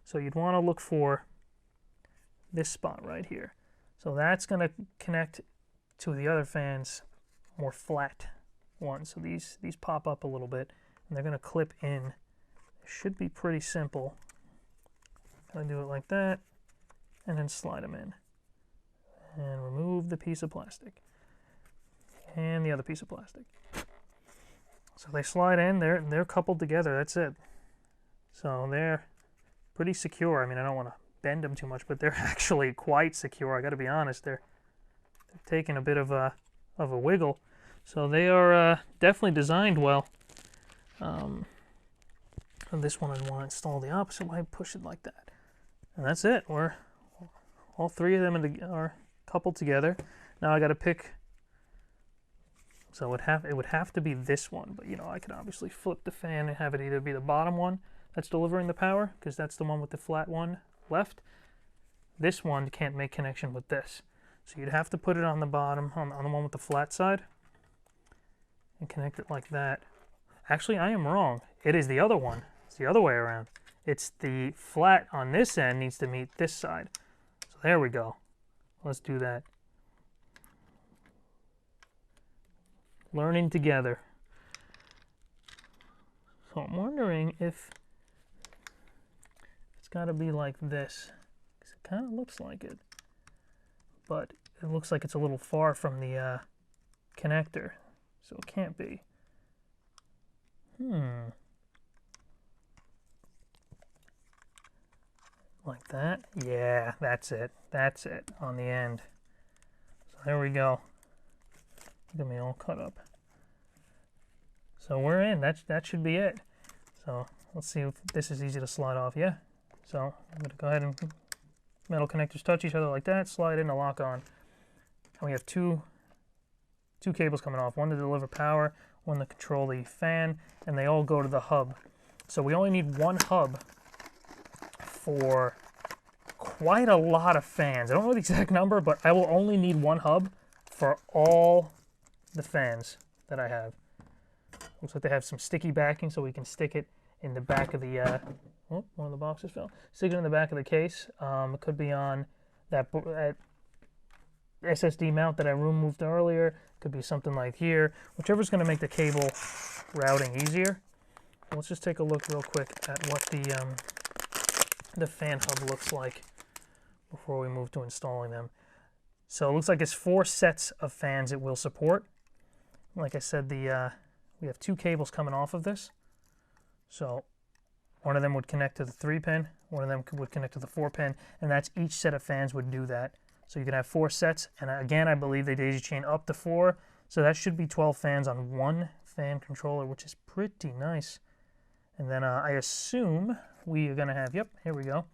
So you'd want to look for this spot right here. So that's going to connect to the other fans, more flat ones. So these pop up a little bit, and they're going to clip in. It should be pretty simple. I'm going to do it like that, and then slide them in. And remove the piece of plastic. And the other piece of plastic. So they slide in, they're coupled together, that's it. So they're pretty secure. I mean, I don't want to bend them too much, but they're actually quite secure. I got to be honest, they're taking a bit of a wiggle. So they are definitely designed well. And this one I want to install the opposite way, push it like that. And that's it. We're all 3 of them are coupled together. Now I got to pick. So it would have to be this one, but you know, I could obviously flip the fan and have it either be the bottom one that's delivering the power, because that's the one with the flat one left. This one can't make connection with this. So you'd have to put it on the bottom, on the one with the flat side, and connect it like that. Actually, I am wrong. It is the other one. It's the other way around. It's the flat on this end needs to meet this side. So there we go. Let's do that. Learning together. So I'm wondering if it's got to be like this, because it kind of looks like it, but it looks like it's a little far from the connector, so it can't be. Like that? Yeah, that's it. That's it on the end. So there we go. Look at me all cut up. So we're in. That should be it. So let's see if this is easy to slide off. Yeah. So I'm going to go ahead and metal connectors touch each other like that, slide in to lock on. And we have two cables coming off, one to deliver power, one to control the fan, and they all go to the hub. So we only need one hub for quite a lot of fans. I don't know the exact number, but I will only need one hub for all the fans that I have. Looks like they have some sticky backing so we can stick it in the back of the, oh, one of the boxes fell. Stick it in the back of the case. It could be on that SSD mount that I removed earlier. Could be something like here. Whichever's going to make the cable routing easier. Let's just take a look real quick at what the fan hub looks like before we move to installing them. So it looks like it's 4 sets of fans it will support. Like I said, we have 2 cables coming off of this. So one of them would connect to the 3-pin, one of them would connect to the 4-pin, and that's each set of fans would do that. So you can have 4 sets, and again, I believe they daisy chain up to 4, so that should be 12 fans on one fan controller, which is pretty nice. And then I assume we are going to have, yep, here we go,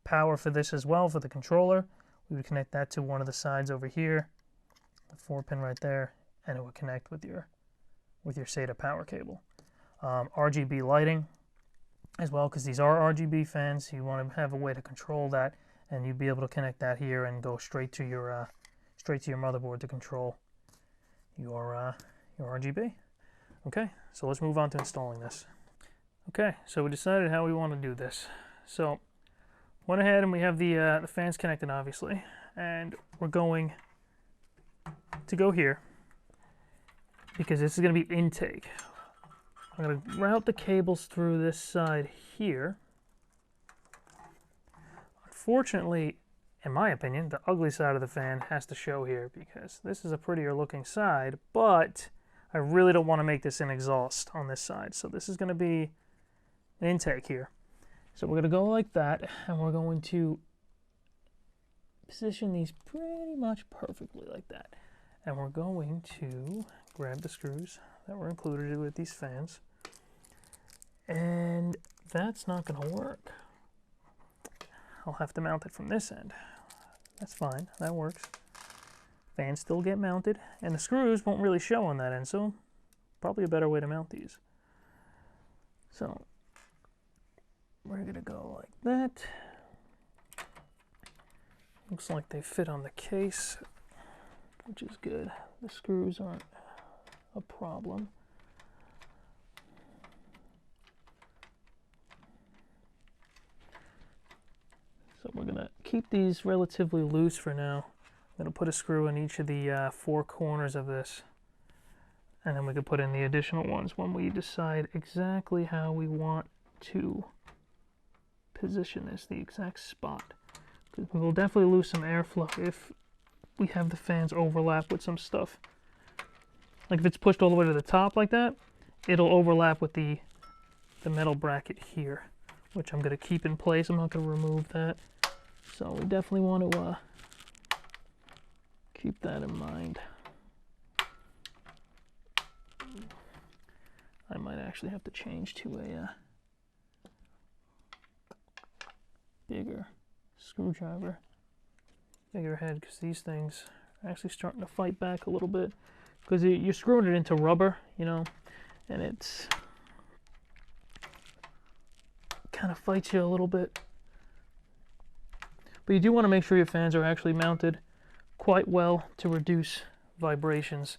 power for this as well for the controller. We would connect that to one of the sides over here, the 4-pin right there, and it would connect with your SATA power cable. RGB lighting as well, because these are RGB fans, so you want to have a way to control that, and you'd be able to connect that here and go straight to your motherboard to control your RGB. Okay, so let's move on to installing this. Okay, so we decided how we want to do this. So went ahead and we have the fans connected, obviously, and we're going to go here because this is going to be intake. I'm going to route the cables through this side here. Unfortunately, in my opinion, the ugly side of the fan has to show here because this is a prettier looking side, but I really don't want to make this an exhaust on this side. So this is going to be an intake here. So we're going to go like that, and we're going to position these pretty much perfectly like that. And we're going to grab the screws that were included with these fans. And that's not going to work. I'll have to mount it from this end. That's fine, that works. Fans still get mounted, and the screws won't really show on that end, so probably a better way to mount these. So we're going to go like that. Looks like they fit on the case, which is good. The screws aren't a problem. So we're going to keep these relatively loose for now. I'm going to put a screw in each of the 4 corners of this. And then we can put in the additional ones when we decide exactly how we want to position this, the exact spot. Because we will definitely lose some airflow if we have the fans overlap with some stuff. Like if it's pushed all the way to the top like that, it'll overlap with the metal bracket here, which I'm going to keep in place. I'm not going to remove that. So we definitely want to keep that in mind. I might actually have to change to a bigger screwdriver, bigger head, because these things are actually starting to fight back a little bit. Because you're screwing it into rubber, you know, and it's kind of fights you a little bit. But you do want to make sure your fans are actually mounted quite well to reduce vibrations,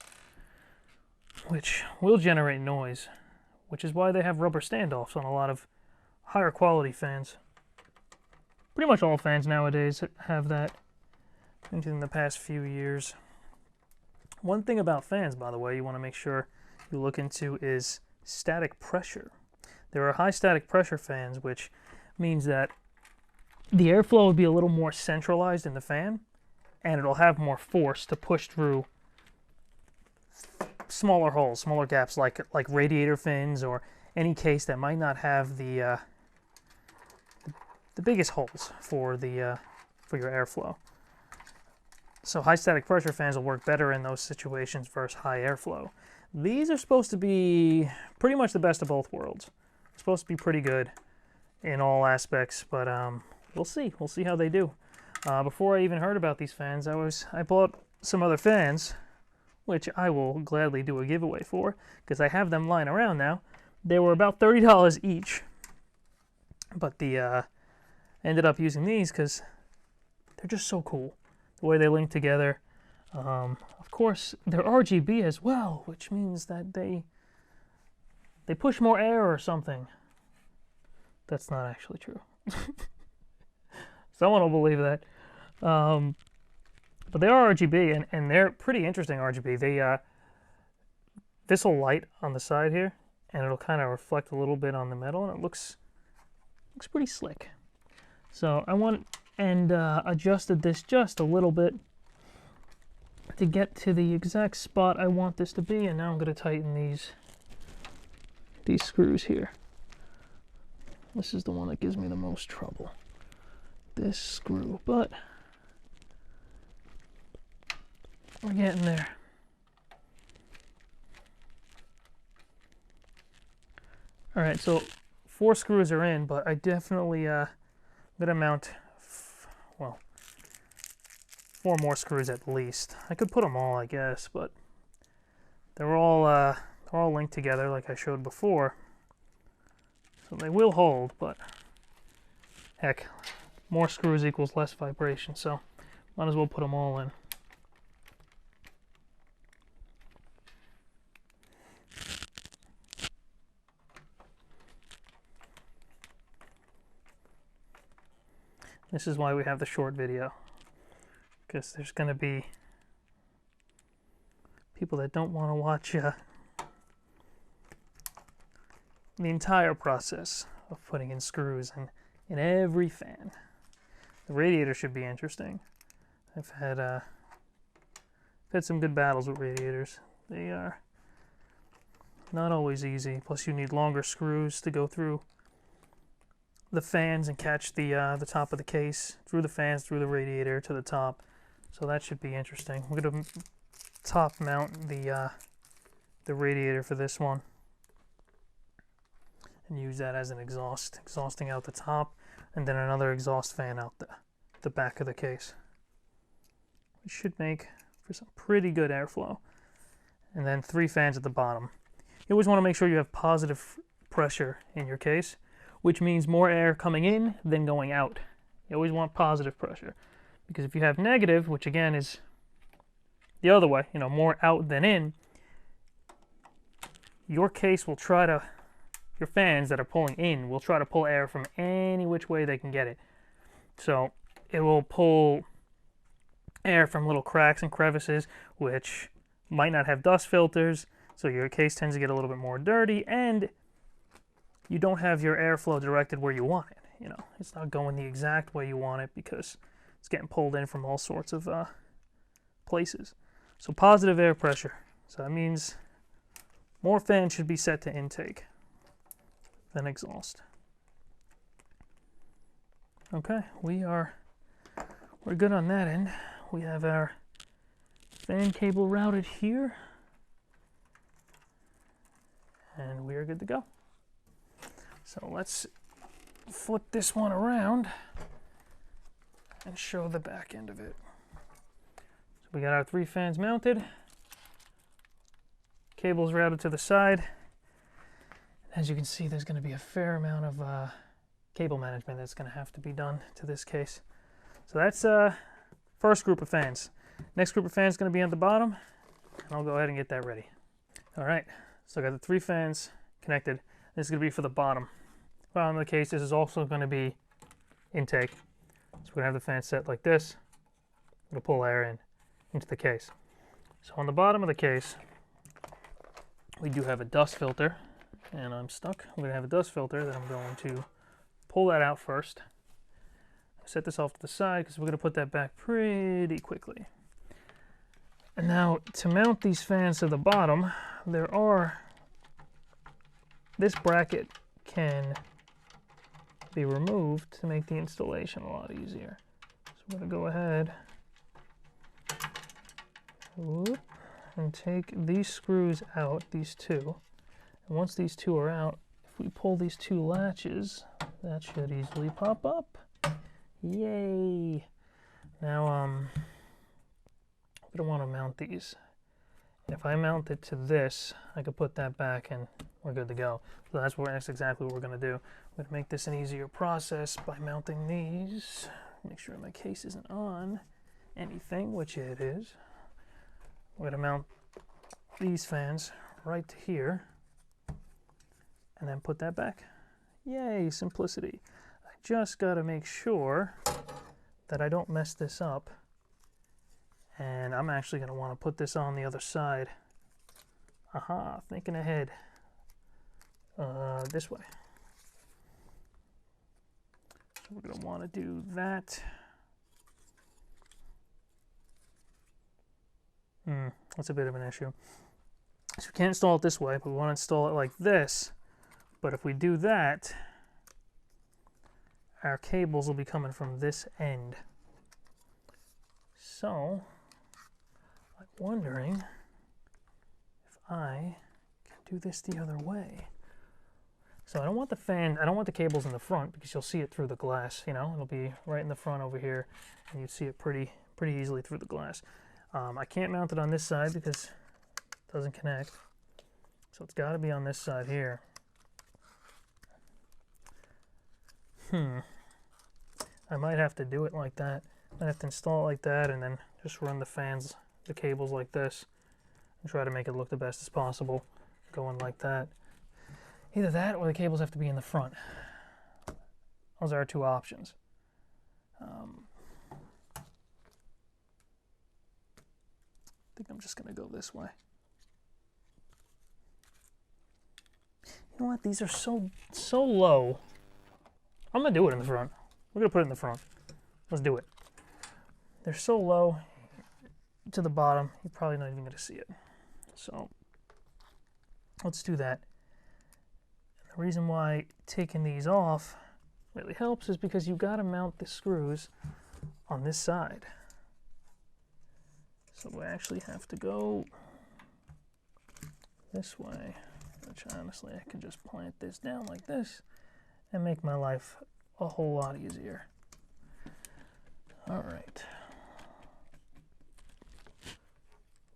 which will generate noise, which is why they have rubber standoffs on a lot of higher quality fans. Pretty much all fans nowadays have that in the past few years. One thing about fans, by the way, you want to make sure you look into is static pressure. There are high static pressure fans, which means that the airflow will be a little more centralized in the fan, and it'll have more force to push through smaller holes, smaller gaps, like radiator fins or any case that might not have the biggest holes for your airflow. So high static pressure fans will work better in those situations versus high airflow. These are supposed to be pretty much the best of both worlds. They're supposed to be pretty good in all aspects, but we'll see. We'll see how they do. Before I even heard about these fans, I bought some other fans, which I will gladly do a giveaway for, because I have them lying around now. They were about $30 each, but ended up using these because they're just so cool. The way they link together. Of course, they're RGB as well, which means that they push more air or something. That's not actually true. Someone will believe that. But they are RGB, and they're pretty interesting RGB. They this will light on the side here, and it'll kind of reflect a little bit on the metal, and it looks pretty slick. So I went and adjusted this just a little bit to get to the exact spot I want this to be, and now I'm going to tighten these screws here. This is the one that gives me the most trouble. This screw, but we're getting there. All right, so 4 screws are in, but I definitely gonna mount, well, 4 more screws at least. I could put them all, I guess, but they're all linked together like I showed before, so they will hold. But heck, more screws equals less vibration, so might as well put them all in. This is why we have the short video, because there's going to be people that don't want to watch the entire process of putting in screws in every fan. The radiator should be interesting. I've had some good battles with radiators. They are not always easy. Plus, you need longer screws to go through the fans and catch the top of the case, through the fans, through the radiator to the top. So that should be interesting. We're going to top mount the radiator for this one and use that as an exhausting out the top, and then another exhaust fan out the back of the case. It should make for some pretty good airflow. And then 3 fans at the bottom. You always want to make sure you have positive pressure in your case, which means more air coming in than going out. You always want positive pressure, because if you have negative, which again is the other way, you know, more out than in, your case will try to, your fans that are pulling in will try to pull air from any which way they can get it. So it will pull air from little cracks and crevices, which might not have dust filters, so your case tends to get a little bit more dirty, and you don't have your airflow directed where you want it. You know, it's not going the exact way you want it because it's getting pulled in from all sorts of places. So positive air pressure. So that means more fans should be set to intake than exhaust. Okay, we're good on that end. We have our fan cable routed here, and we are good to go. So let's flip this one around and show the back end of it. So we got our 3 fans mounted, cables routed to the side. As you can see, there's going to be a fair amount of cable management that's going to have to be done to this case. So that's first group of fans. Next group of fans is going to be on the bottom, and I'll go ahead and get that ready. All right, so I got the 3 fans connected. This is going to be for the bottom. Bottom of the case, this is also going to be intake. So we're going to have the fan set like this. It'll pull air into the case. So on the bottom of the case, we do have a dust filter, and I'm stuck. I'm going to have a dust filter that I'm going to pull that out first. Set this off to the side because we're going to put that back pretty quickly. And now to mount these fans to the bottom, this bracket can be removed to make the installation a lot easier. So we're going to go ahead and take these screws out, these 2. And once these 2 are out, if we pull these 2 latches, that should easily pop up. Yay! Now, we don't want to mount these. If I mount it to this, I could put that back and we're good to go. So that's exactly what we're going to do. We're going to make this an easier process by mounting these make sure my case isn't on anything, which it is. We're going to mount these fans right to here and then put that back. Yay, simplicity. I just got to make sure that I don't mess this up, and I'm actually going to want to put this on the other side. Aha, thinking ahead. This way. So we're going to want to do that. That's a bit of an issue. So we can't install it this way, but we want to install it like this. But if we do that, our cables will be coming from this end. So I'm wondering if I can do this the other way. So I don't want the cables in the front, because you'll see it through the glass, you know, it'll be right in the front over here, and you'd see it pretty easily through the glass. I can't mount it on this side because it doesn't connect. So it's got to be on this side here. I might have to do it like that. I have to install it like that and then just run the cables like this and try to make it look the best as possible going like that. Either that or the cables have to be in the front. Those are our two options. I think I'm just going to go this way. You know what? These are so low. I'm going to do it in the front. We're going to put it in the front. Let's do it. They're so low to the bottom, you're probably not even going to see it. So let's do that. And the reason why taking these off really helps is because you've got to mount the screws on this side. So we actually have to go this way, which honestly I can just plant this down like this and make my life a whole lot easier. All right.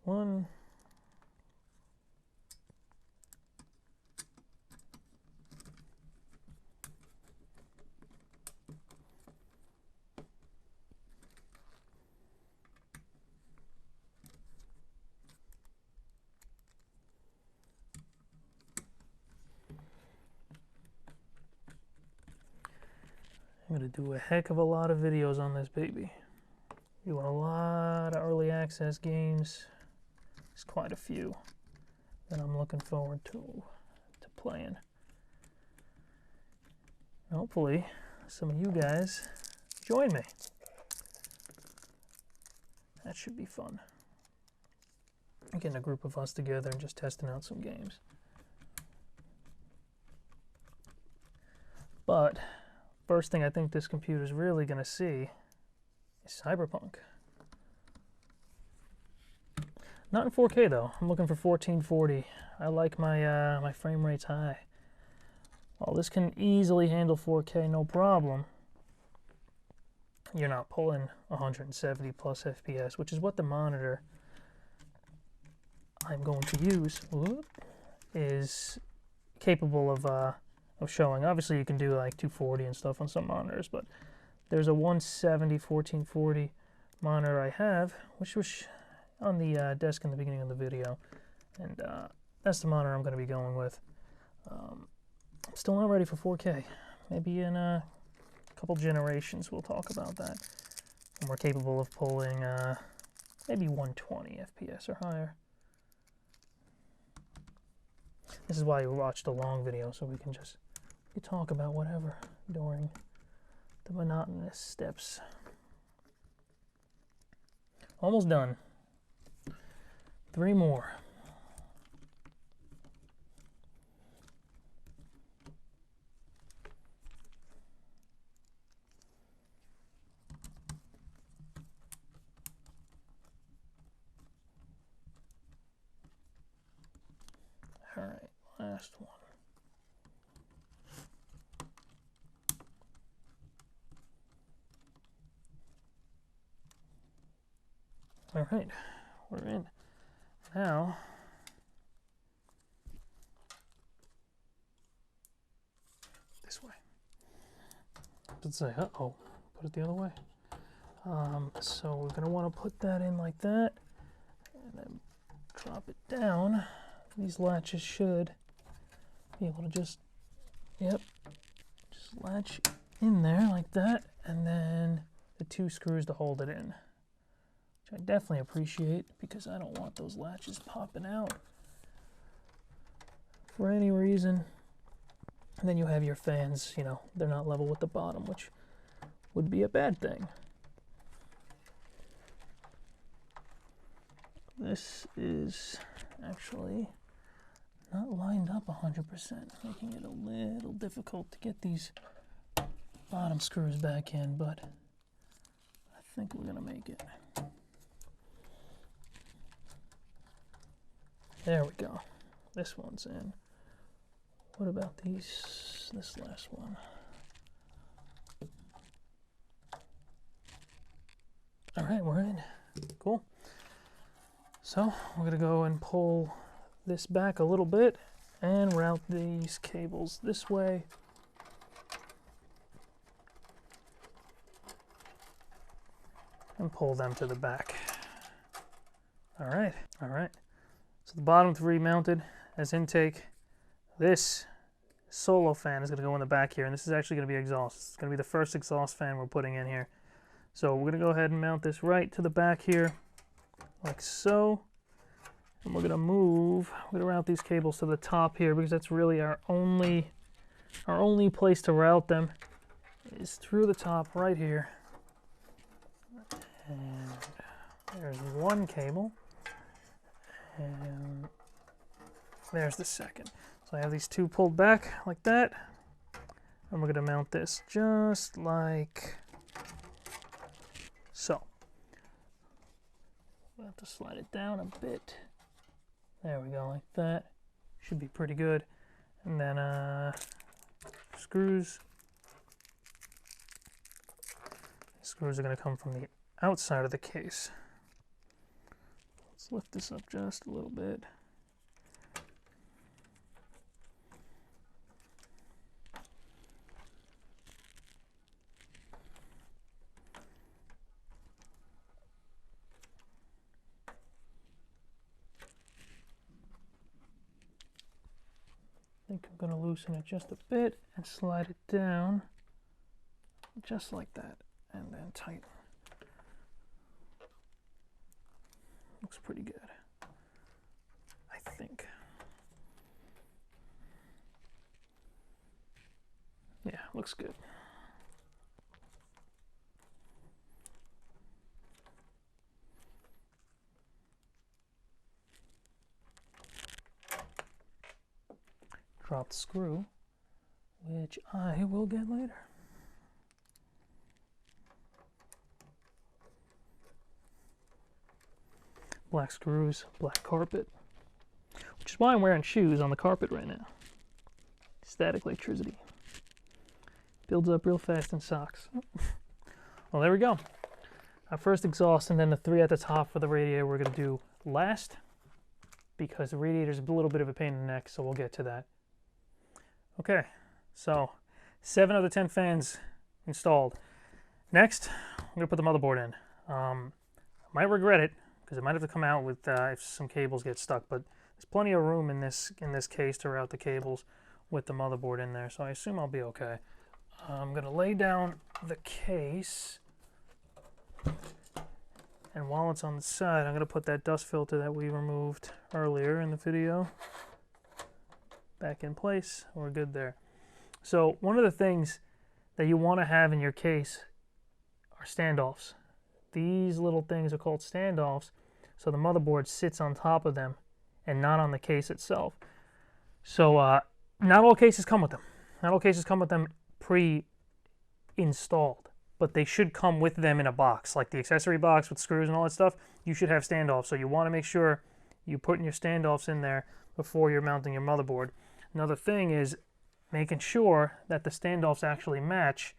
One. I'm going to do a heck of a lot of videos on this baby. Doing a lot of early access games. There's quite a few that I'm looking forward to playing. Hopefully, some of you guys join me. That should be fun. Getting a group of us together and just testing out some games. But first thing I think this computer is really going to see is Cyberpunk. Not in 4K though. I'm looking for 1440. I like my my frame rates high. While this can easily handle 4K, no problem, you're not pulling 170 plus FPS, which is what the monitor I'm going to use is capable of showing. Obviously, you can do like 240 and stuff on some monitors, but there's a 170 1440 monitor I have, which was on the desk in the beginning of the video, and that's the monitor I'm going to be going with. I'm still not ready for 4K. Maybe in a couple generations we'll talk about that, and we're capable of pulling maybe 120 FPS or higher. This is why you watch the long video, so we can just talk about whatever during the monotonous steps. Almost done. 3 more. All right, last one. All right, we're in. Now, this way. Let's say, uh-oh, put it the other way. So we're going to want to put that in like that, and then drop it down. These latches should be able to just latch in there like that, and then the 2 screws to hold it in, which I definitely appreciate because I don't want those latches popping out for any reason. And then you have your fans, you know, they're not level with the bottom, which would be a bad thing. This is actually not lined up 100%, making it a little difficult to get these bottom screws back in, but I think we're gonna make it. There we go. This one's in. What about this last one? All right, we're in. Cool. So we're gonna go and pull this back a little bit and route these cables this way. And pull them to the back. All right. So the bottom 3 mounted as intake. This solo fan is gonna go in the back here, and this is actually gonna be exhaust. It's gonna be the first exhaust fan we're putting in here. So we're gonna go ahead and mount this right to the back here, like so. And we're gonna route these cables to the top here because that's really our only place to route them is through the top right here. And there's one cable, and there's the second. So I have these 2 pulled back like that, and we're gonna mount this just like so. We'll have to slide it down a bit. There we go, like that. Should be pretty good. And then screws. Screws are going to come from the outside of the case. Let's lift this up just a little bit. I think I'm going to loosen it just a bit and slide it down just like that, and then tighten. Looks pretty good, I think. Yeah, looks good. Drop the screw, which I will get later. Black screws, black carpet, which is why I'm wearing shoes on the carpet right now. Static electricity. Builds up real fast in socks. Well, there we go. Our first exhaust, and then the 3 at the top for the radiator we're going to do last, because the radiator is a little bit of a pain in the neck, so we'll get to that. Okay, so 7 of the 10 fans installed. Next, I'm going to put the motherboard in. I might regret it, because it might have to come out with if some cables get stuck, but there's plenty of room in this case to route the cables with the motherboard in there, so I assume I'll be okay. I'm going to lay down the case, and while it's on the side, I'm going to put that dust filter that we removed earlier in the video back in place. We're good there. So one of the things that you want to have in your case are standoffs. These little things are called standoffs, so the motherboard sits on top of them and not on the case itself. So not all cases come with them. Not all cases come with them pre-installed, but they should come with them in a box, like the accessory box with screws and all that stuff. You should have standoffs, so you want to make sure you put in your standoffs in there before you're mounting your motherboard. Another thing is making sure that the standoffs actually match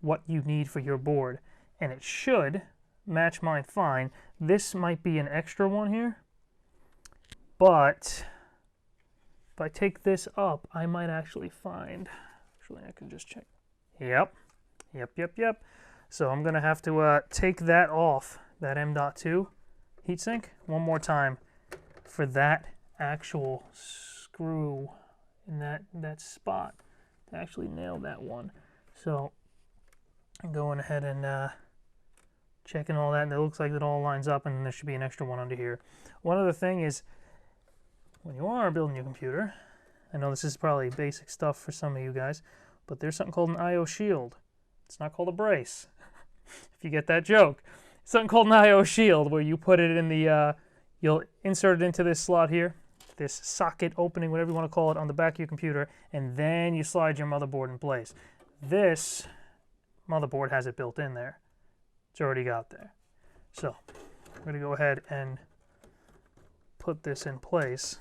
what you need for your board, and it should match mine fine. This might be an extra one here, but if I take this up, I might actually find, actually I can just check. Yep. So I'm going to have to take that off, that M.2 heatsink, one more time for that actual screw in that spot to actually nail that one. So I'm going ahead and checking all that, and it looks like it all lines up, and there should be an extra one under here. One other thing is, when you are building your computer, I know this is probably basic stuff for some of you guys, but there's something called an I/O shield. It's not called a brace, if you get that joke. It's something called an I/O shield, where you put it in the, you'll insert it into this slot here, this socket opening, whatever you want to call it, on the back of your computer, and then you slide your motherboard in place. This motherboard has it built in there. It's already got there. So I'm going to go ahead and put this in place.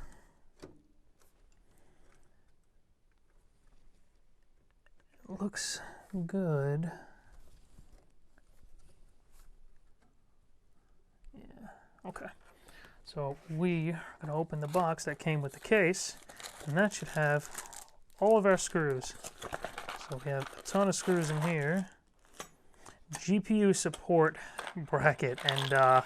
It looks good. Yeah, okay. So we are going to open the box that came with the case, and that should have all of our screws. So we have a ton of screws in here. GPU support bracket, and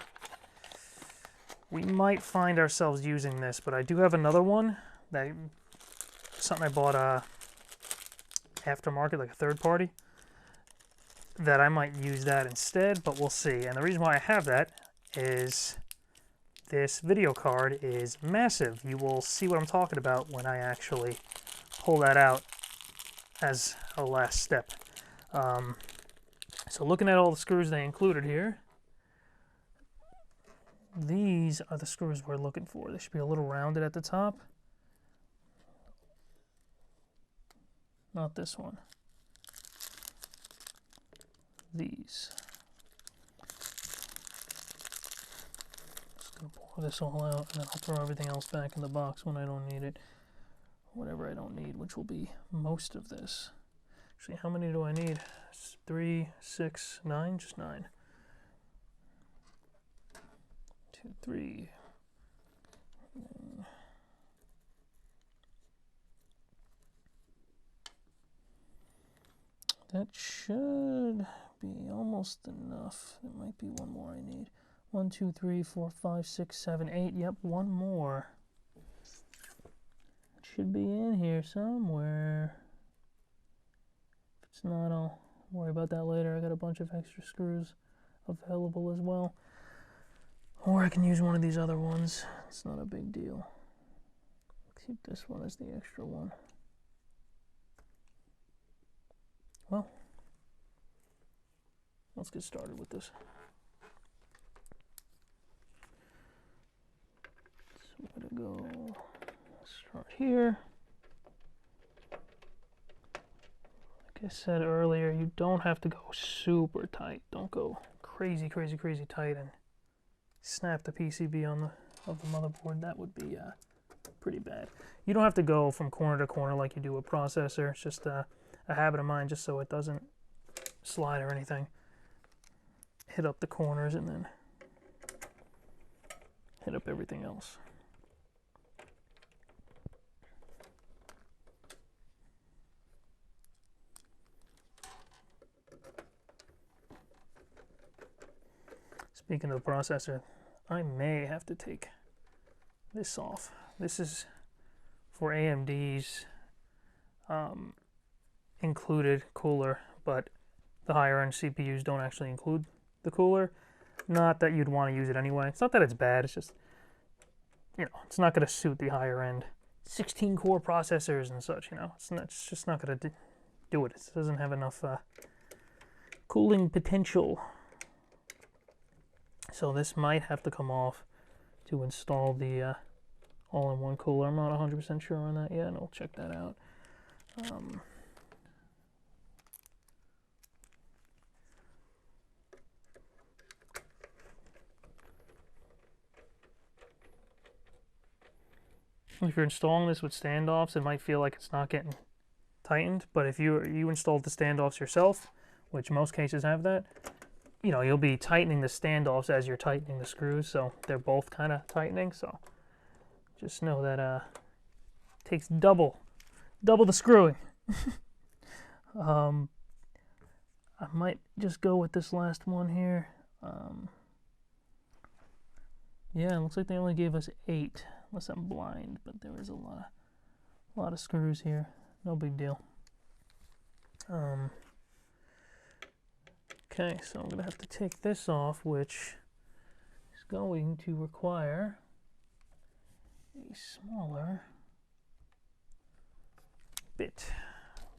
we might find ourselves using this, but I do have another one, that something I bought aftermarket, like a third party, that I might use that instead, but we'll see. And the reason why I have that is this video card is massive. You will see what I'm talking about when I actually pull that out as a last step. So looking at all the screws they included here, these are the screws we're looking for. They should be a little rounded at the top. Not this one. These. Just gonna pour this all out, and then I'll throw everything else back in the box when I don't need it. Whatever I don't need, which will be most of this. Actually, how many do I need? 3, 6, 9? Just 9. 2, 3. That should be almost enough. There might be one more I need. 1, 2, 3, 4, 5, 6, 7, 8. Yep, one more. It should be in here somewhere. If it's not, I'll worry about that later. I got a bunch of extra screws available as well. Or I can use one of these other ones. It's not a big deal. Keep this one as the extra one. Well, let's get started with this. So I'm gonna go start here. Like I said earlier, you don't have to go super tight. Don't go crazy tight and snap the PCB on the motherboard. That would be pretty bad. You don't have to go from corner to corner like you do a processor. It's just a habit of mine, just so it doesn't slide or anything. Hit up the corners and then hit up everything else. Speaking of the processor, I may have to take this off. This is for AMD's included cooler, but the higher end CPUs don't actually include the cooler. Not that you'd want to use it anyway. It's not that it's bad, it's just, you know, it's not going to suit the higher end 16 core processors and such, you know. It's just not going to do it. It doesn't have enough cooling potential. So this might have to come off to install the all-in-one cooler. I'm not 100% sure on that yet, and I'll check that out. If you're installing this with standoffs, it might feel like it's not getting tightened, but if you installed the standoffs yourself, which most cases have that, you know, you'll be tightening the standoffs as you're tightening the screws, so they're both kind of tightening. So just know that it takes double the screwing. I might just go with this last one here. Yeah, it looks like they only gave us 8, unless I'm blind, but there is a lot of screws here. No big deal. Okay, so I'm gonna have to take this off, which is going to require a smaller bit.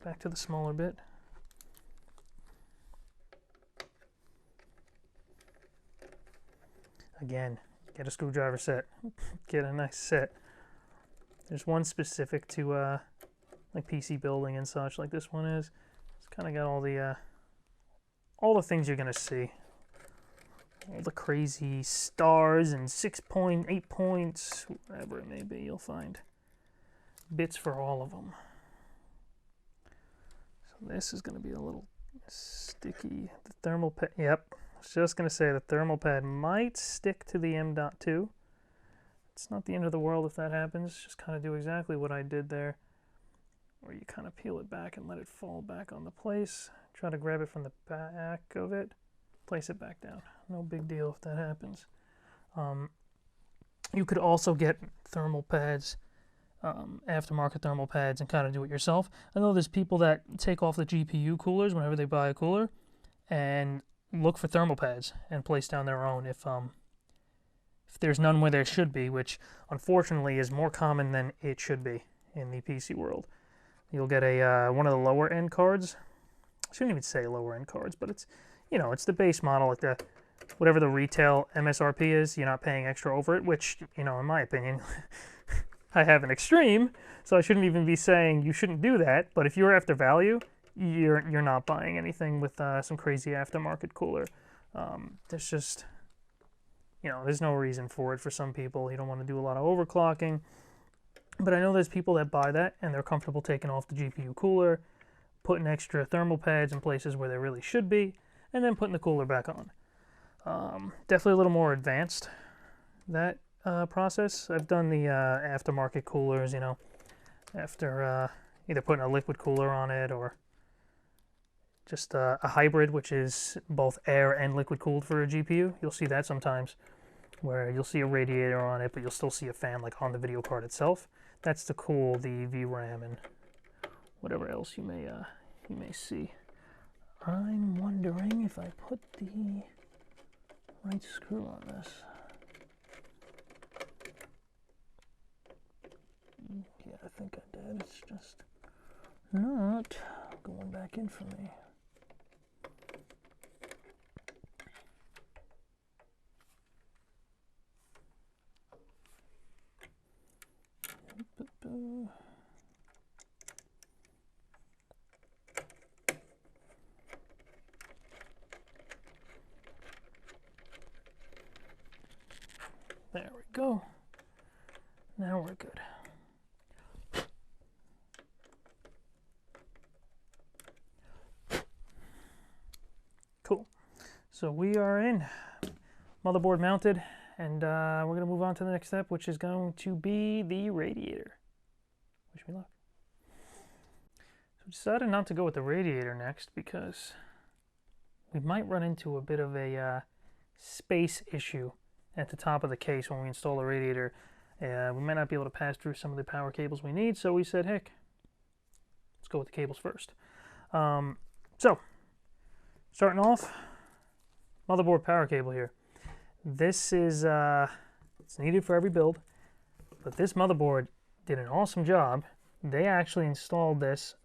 Back to the smaller bit. Again, get a screwdriver set. Get a nice set. There's one specific to like PC building and such, like this one is. It's kind of got all the things you're gonna see. All the crazy stars and 6-point, 8 points, whatever it may be, you'll find bits for all of them. So this is gonna be a little sticky. The thermal pad, yep. I was just gonna say the thermal pad might stick to the M.2. It's not the end of the world if that happens. Just kind of do exactly what I did there, where you kind of peel it back and let it fall back on the place. Try to grab it from the back of it, place it back down. No big deal if that happens. You could also get thermal pads, aftermarket thermal pads, and kind of do it yourself. I know there's people that take off the GPU coolers whenever they buy a cooler and look for thermal pads and place down their own if there's none where there should be, which unfortunately is more common than it should be in the PC world. You'll get a one of the lower end cards. I shouldn't even say lower end cards, but it's, you know, it's the base model, like the whatever the retail MSRP is. You're not paying extra over it, which, you know, in my opinion, I have an Extreme, so I shouldn't even be saying you shouldn't do that. But if you're after value, you're not buying anything with some crazy aftermarket cooler. There's just, you know, there's no reason for it for some people. You don't want to do a lot of overclocking. But I know there's people that buy that and they're comfortable taking off the GPU cooler, putting extra thermal pads in places where they really should be, and then putting the cooler back on. Definitely a little more advanced, that process. I've done the aftermarket coolers, you know, after either putting a liquid cooler on it or just a hybrid, which is both air and liquid cooled for a GPU. You'll see that sometimes, where you'll see a radiator on it, but you'll still see a fan like on the video card itself. That's to cool the VRAM and whatever else you may see. I'm wondering if I put the right screw on this. Yeah, I think I did. It's just not going back in for me. There we go. Now we're good. Cool. So we are in, motherboard mounted, and we're going to move on to the next step, which is going to be the radiator. Wish me luck. So we decided not to go with the radiator next because we might run into a bit of a space issue at the top of the case when we install the radiator. We might not be able to pass through some of the power cables we need, so we said, heck, let's go with the cables first. So, starting off, motherboard power cable here. This is, it's needed for every build, but this motherboard did an awesome job. They actually installed this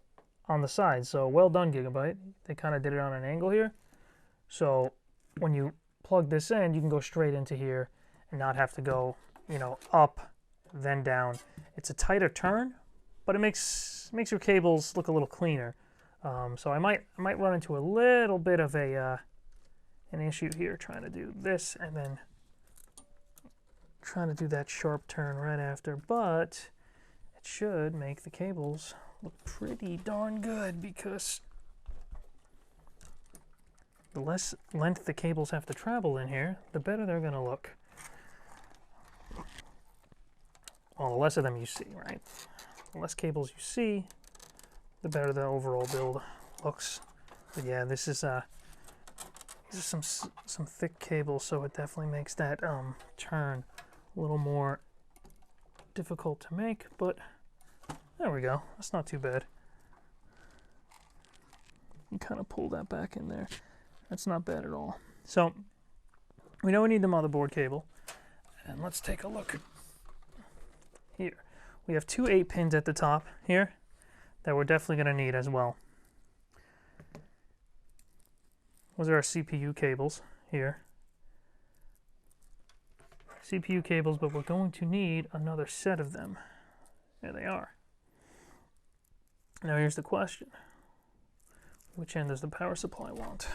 on the side, so well done, Gigabyte. They kind of did it on an angle here. So when you plug this in, you can go straight into here and not have to go, you know, up, then down. It's a tighter turn, but it makes your cables look a little cleaner. So I might run into a little bit of an issue here trying to do this and then trying to do that sharp turn right after, but it should make the cables look pretty darn good because the less length the cables have to travel in here, the better they're going to look. Well, the less of them you see, right? The less cables you see, the better the overall build looks. But yeah, this is these are some thick cables, so it definitely makes that turn a little more difficult to make. But there we go. That's not too bad. You kind of pull that back in there. That's not bad at all. So we know we need the motherboard cable, and let's take a look here. We have two 8-pins at the top here that we're definitely going to need as well. Those are our CPU cables here. CPU cables, but we're going to need another set of them. There they are. Now here's the question. Which end does the power supply want?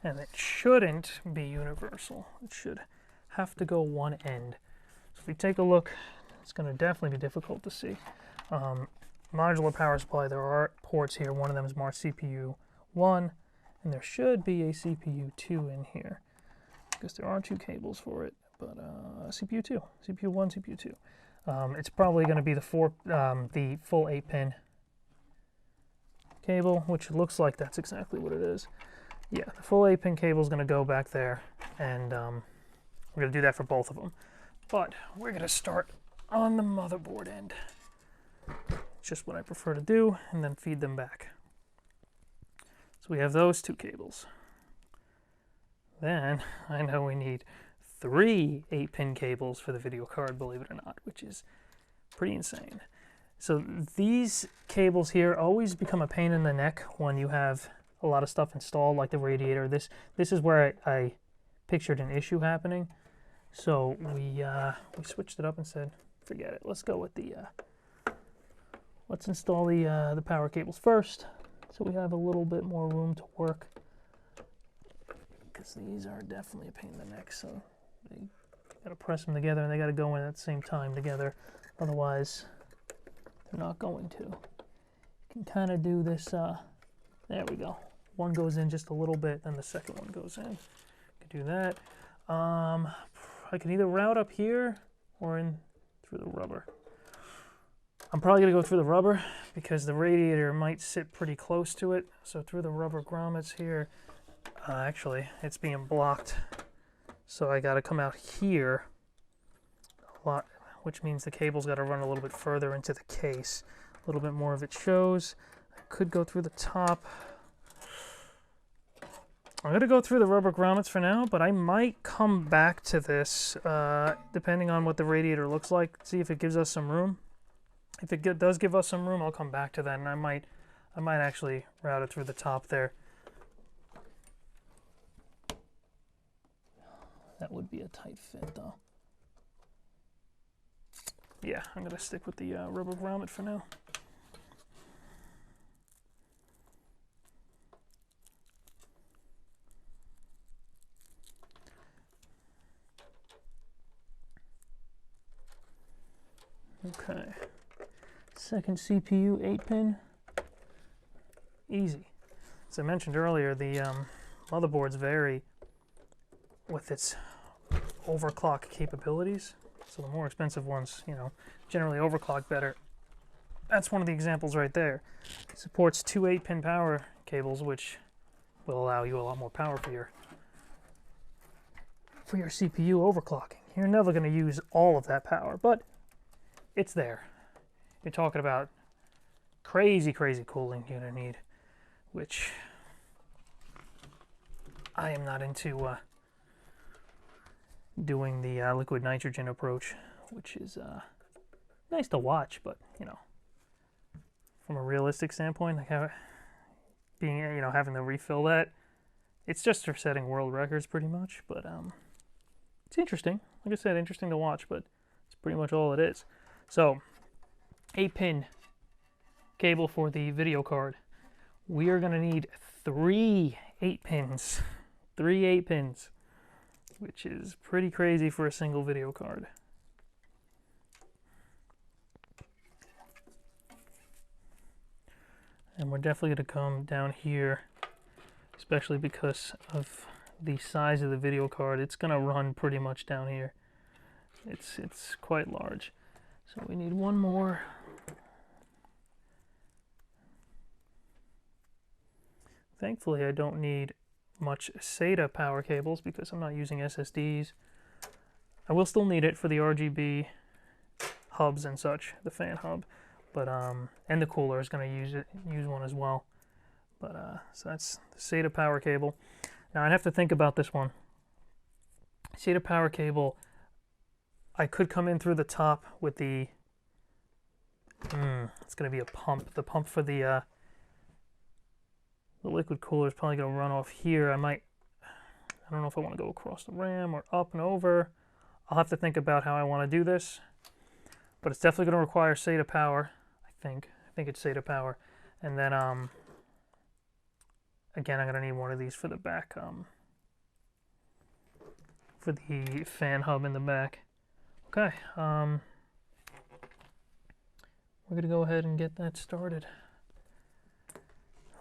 And it shouldn't be universal. It should have to go one end. So if we take a look, it's going to definitely be difficult to see. Modular power supply, there are ports here. One of them is marked CPU 1, and there should be a CPU 2 in here, because there are two cables for it, but CPU 2, CPU 1, CPU 2. It's probably going to be the full 8-pin cable, which looks like that's exactly what it is. Yeah, the full 8-pin cable is going to go back there, and we're going to do that for both of them. But we're going to start on the motherboard end. It's just what I prefer to do, and then feed them back. So we have those two cables. Then I know we need 3 8-pin cables for the video card, believe it or not, which is pretty insane. So these cables here always become a pain in the neck when you have a lot of stuff installed, like the radiator. This is where I pictured an issue happening. So we switched it up and said, forget it. Let's go with the let's install the power cables first, so we have a little bit more room to work. Because these are definitely a pain in the neck. So they gotta press them together, and they gotta go in at the same time together. Otherwise, they're not going to. You can kind of do this, there we go. One goes in just a little bit, then the second one goes in. You can do that. I can either route up here or in through the rubber. I'm probably gonna go through the rubber because the radiator might sit pretty close to it. So through the rubber grommets here, actually it's being blocked. So I gotta come out here a lot, which means the cable's got to run a little bit further into the case. A little bit more of it shows. I could go through the top. I'm going to go through the rubber grommets for now, but I might come back to this depending on what the radiator looks like. See if it gives us some room. If it does give us some room, I'll come back to that, and I might actually route it through the top there. That would be a tight fit, though. Yeah, I'm going to stick with the rubber grommet for now. Okay. Second CPU 8-pin. Easy. As I mentioned earlier, the motherboards vary with its overclock capabilities. So the more expensive ones, you know, generally overclock better. That's one of the examples right there. It supports 2 8-pin power cables, which will allow you a lot more power for your CPU overclocking. You're never going to use all of that power, but it's there. You're talking about crazy, crazy cooling you're going to need, which I am not into doing the liquid nitrogen approach, which is nice to watch, but you know, from a realistic standpoint, like having to refill that, it's just for setting world records pretty much. But it's interesting. Like I said, interesting to watch, but it's pretty much all it is. So 8-pin cable for the video card. We are going to need 3 8-pins. 3 8-pins. Which is pretty crazy for a single video card. And we're definitely going to come down here, especially because of the size of the video card. It's going to run pretty much down here. It's quite large. So we need one more. Thankfully, I don't need much SATA power cables because I'm not using SSDs. I will still need it for the RGB hubs and such, the fan hub, but and the cooler is going to use one as well. But so that's the SATA power cable. Now I'd have to think about this one. SATA power cable, I could come in through the top with the it's going to be a pump. The pump for the liquid cooler is probably going to run off here. I don't know if I want to go across the RAM or up and over. I'll have to think about how I want to do this, but it's definitely going to require SATA power. I think it's SATA power, and then again, I'm going to need one of these for the back, for the fan hub in the back. Okay, we're going to go ahead and get that started.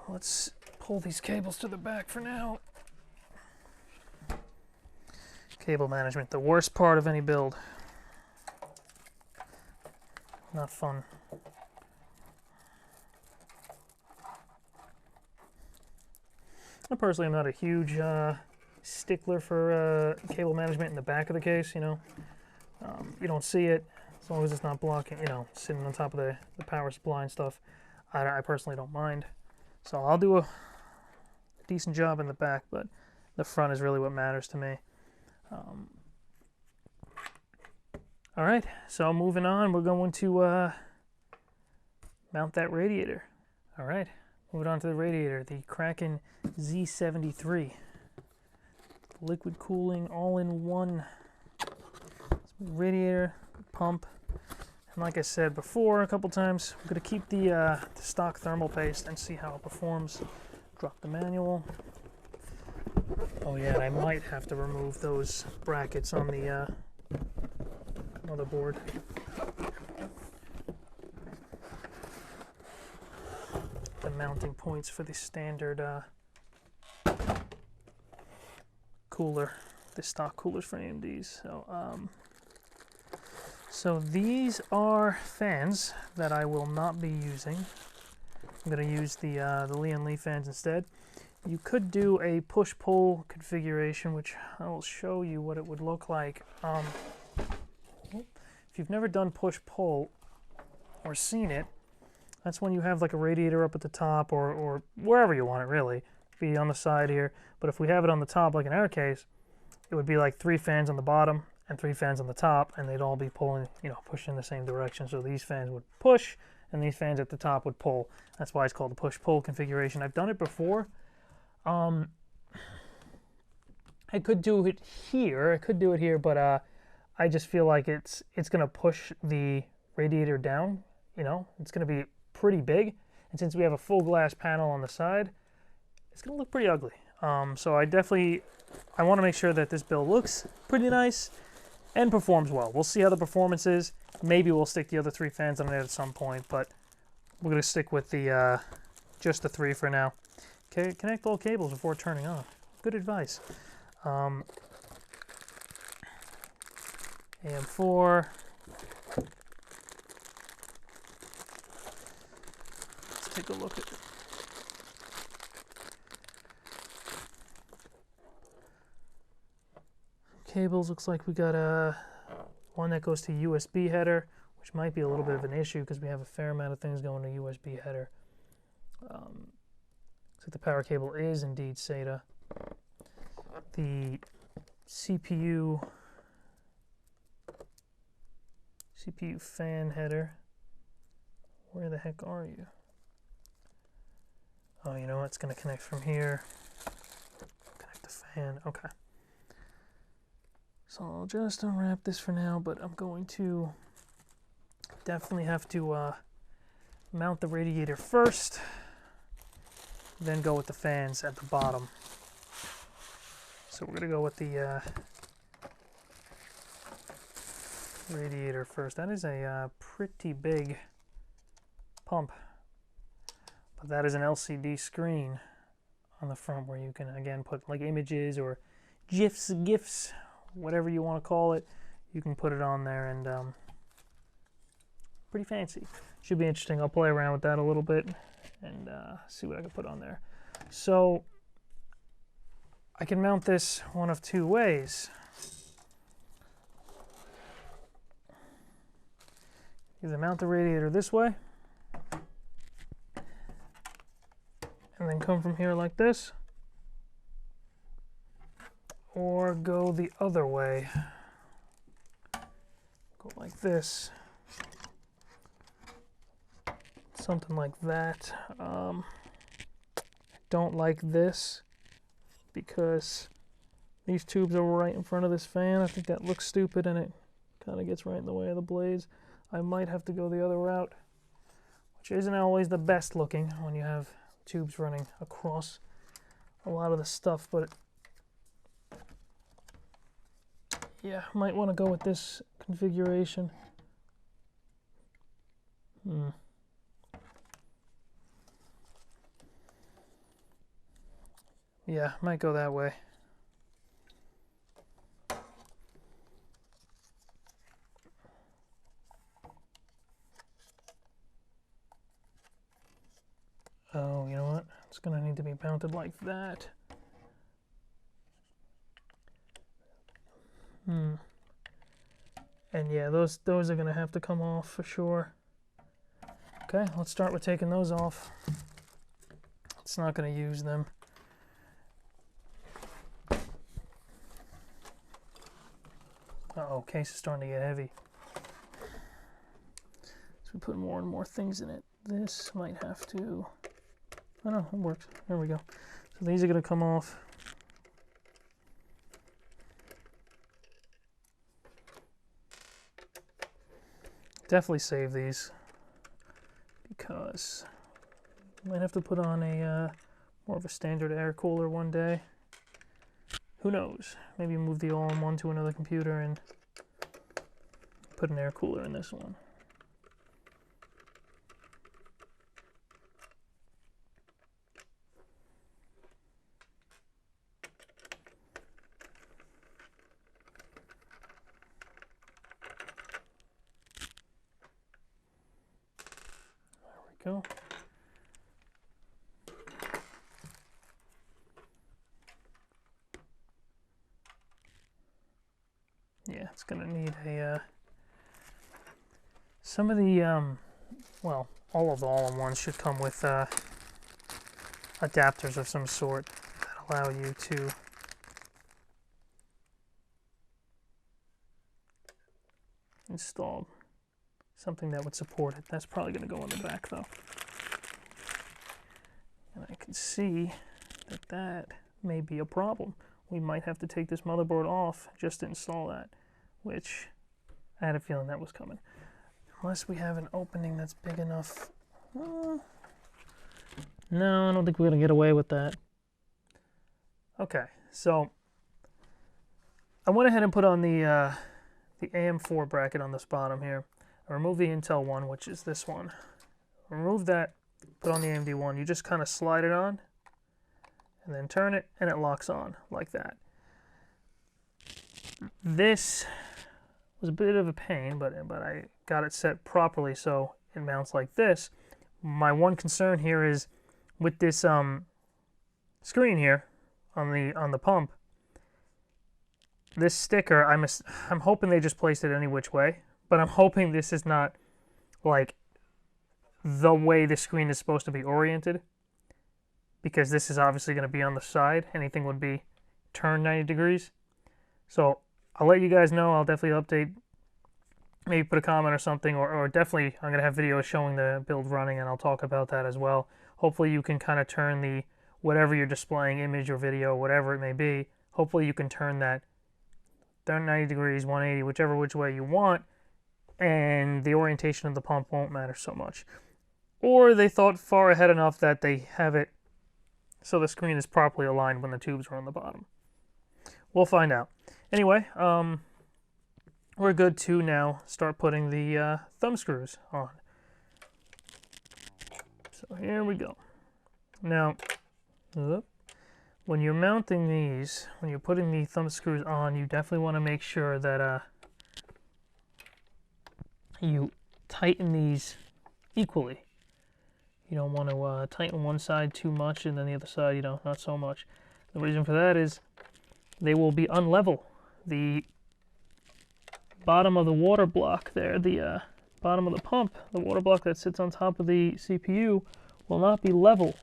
Let's pull these cables to the back for now. Cable management, the worst part of any build. Not fun. I personally am not a huge stickler for cable management in the back of the case, you know. You don't see it, as long as it's not blocking, you know, sitting on top of the power supply and stuff. I personally don't mind. So I'll do a decent job in the back, but the front is really what matters to me. All right, so moving on, we're going to mount that radiator. All right, moving on to the radiator, the Kraken Z73. Liquid cooling, all-in-one radiator, pump. And like I said before a couple times, we're going to keep the stock thermal paste and see how it performs. Drop the manual. Oh yeah, and I might have to remove those brackets on the motherboard. The mounting points for the standard cooler, the stock coolers for AMDs. So these are fans that I will not be using. I'm going to use the Lian Lee fans instead. You could do a push-pull configuration, which I will show you what it would look like. If you've never done push-pull or seen it, that's when you have like a radiator up at the top or wherever you want it, really. Be on the side here. But if we have it on the top, like in our case, it would be like 3 fans on the bottom and 3 fans on the top, and they'd all be pulling, you know, pushing in the same direction. So these fans would push, and these fans at the top would pull. That's why it's called the push-pull configuration. I've done it before. I could do it here. But I just feel like it's going to push the radiator down. You know, it's going to be pretty big, and since we have a full glass panel on the side, it's going to look pretty ugly. So I want to make sure that this build looks pretty nice and performs well. We'll see how the performance is. Maybe we'll stick the other 3 fans on it at some point, but we're going to stick with the just the 3 for now. Okay, connect all cables before turning on. Good advice. AM4. Let's take a look at it. Cables, looks like we got one that goes to USB header, which might be a little bit of an issue because we have a fair amount of things going to USB header. So the power cable is indeed SATA. The CPU fan header. Where the heck are you? Oh, you know what? It's going to connect from here. Connect the fan. Okay. So I'll just unwrap this for now, but I'm going to definitely have to mount the radiator first, then go with the fans at the bottom. So we're going to go with the radiator first. That is a pretty big pump, but that is an LCD screen on the front where you can again put like images or GIFs, whatever you want to call it. You can put it on there, and pretty fancy. Should be interesting. I'll play around with that a little bit and see what I can put on there. So I can mount this one of two ways. Either mount the radiator this way, and then come from here like this, or go the other way. Go like this. Something like that. I don't like this because these tubes are right in front of this fan. I think that looks stupid and it kind of gets right in the way of the blades. I might have to go the other route, which isn't always the best looking when you have tubes running across a lot of the stuff, but yeah, might want to go with this configuration. Yeah, might go that way. Oh, you know what? It's gonna need to be mounted like that. And yeah, those are gonna have to come off for sure. Okay, let's start with taking those off. It's not gonna use them. Uh-oh, case is starting to get heavy. So we put more and more things in it. This might have to... Oh no, it works. There we go. So these are going to come off. Definitely save these because I might have to put on a more of a standard air cooler one day. Who knows? Maybe move the all-in-one to another computer and put an air cooler in this one. There we go. Yeah, it's gonna need a some of the well, all of the all-in-ones should come with adapters of some sort that allow you to install something that would support it. That's probably going to go on the back though. And I can see that that may be a problem. We might have to take this motherboard off just to install that, which I had a feeling that was coming. Unless we have an opening that's big enough. No, I don't think we're going to get away with that. Okay, so I went ahead and put on the AM4 bracket on this bottom here. I removed the Intel one, which is this one. Remove that, put on the AMD one. You just kind of slide it on, and then turn it, and it locks on like that. This was a bit of a pain, but I got it set properly so it mounts like this. My one concern here is with this screen here on the pump. This sticker, I'm hoping they just placed it any which way, but I'm hoping this is not like the way the screen is supposed to be oriented, because this is obviously going to be on the side. Anything would be turned 90 degrees. So I'll let you guys know. I'll definitely update, maybe put a comment or something, or definitely I'm going to have videos showing the build running, and I'll talk about that as well. Hopefully you can kind of turn the, whatever you're displaying, image or video, whatever it may be, hopefully you can turn that 90 degrees, 180, which way you want, and the orientation of the pump won't matter so much. Or they thought far ahead enough that they have it so the screen is properly aligned when the tubes are on the bottom. We'll find out. Anyway, we're good to now start putting the thumb screws on. So here we go. Now, when you're mounting these, when you're putting the thumb screws on, you definitely want to make sure that you tighten these equally. You don't want to tighten one side too much and then the other side, you know, not so much. The reason for that is they will be unlevel. The bottom of the water block there, the bottom of the pump, the water block that sits on top of the CPU will not be level,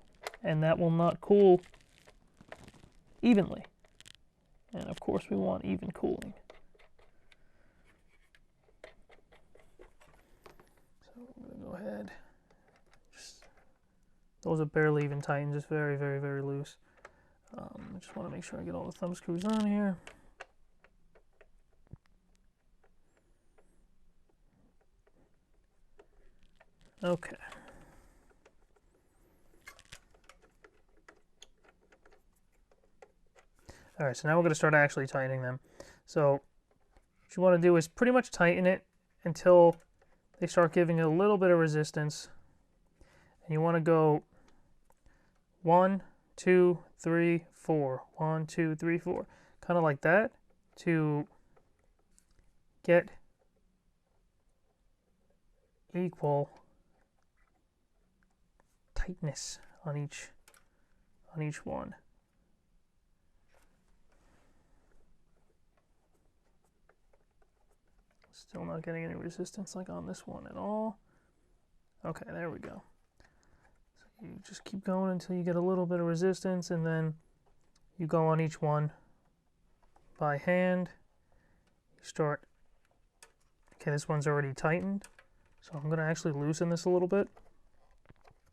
and that will not cool evenly. And of course we want even cooling. So I'm going to go ahead. Those are barely even tightened, just very, very, very loose. I just want to make sure I get all the thumb screws on here. Okay. All right, so now we're going to start actually tightening them. So what you want to do is pretty much tighten it until they start giving it a little bit of resistance. And you want to go 1, 2, 3, 4. 1, 2, 3, 4. Kind of like that to get equal tightness on each one. Still not getting any resistance like on this one at all. Okay, there we go. So you just keep going until you get a little bit of resistance, and then you go on each one by hand. You start. Okay, this one's already tightened, so I'm going to actually loosen this a little bit.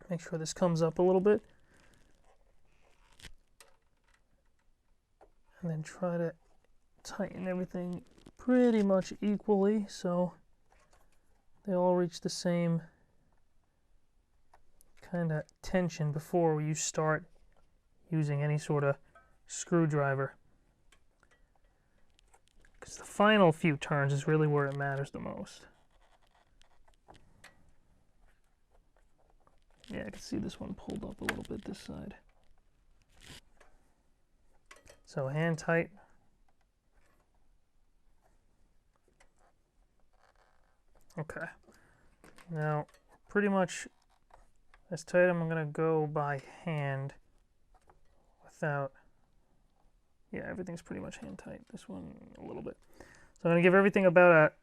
Make sure this comes up a little bit. And then try to tighten everything pretty much equally so they all reach the same kind of tension before you start using any sort of screwdriver. Because the final few turns is really where it matters the most. Yeah, I can see this one pulled up a little bit this side. So hand tight. Okay. Now, pretty much as tight I'm going to go by hand without, yeah, everything's pretty much hand tight. This one a little bit. So I'm going to give everything about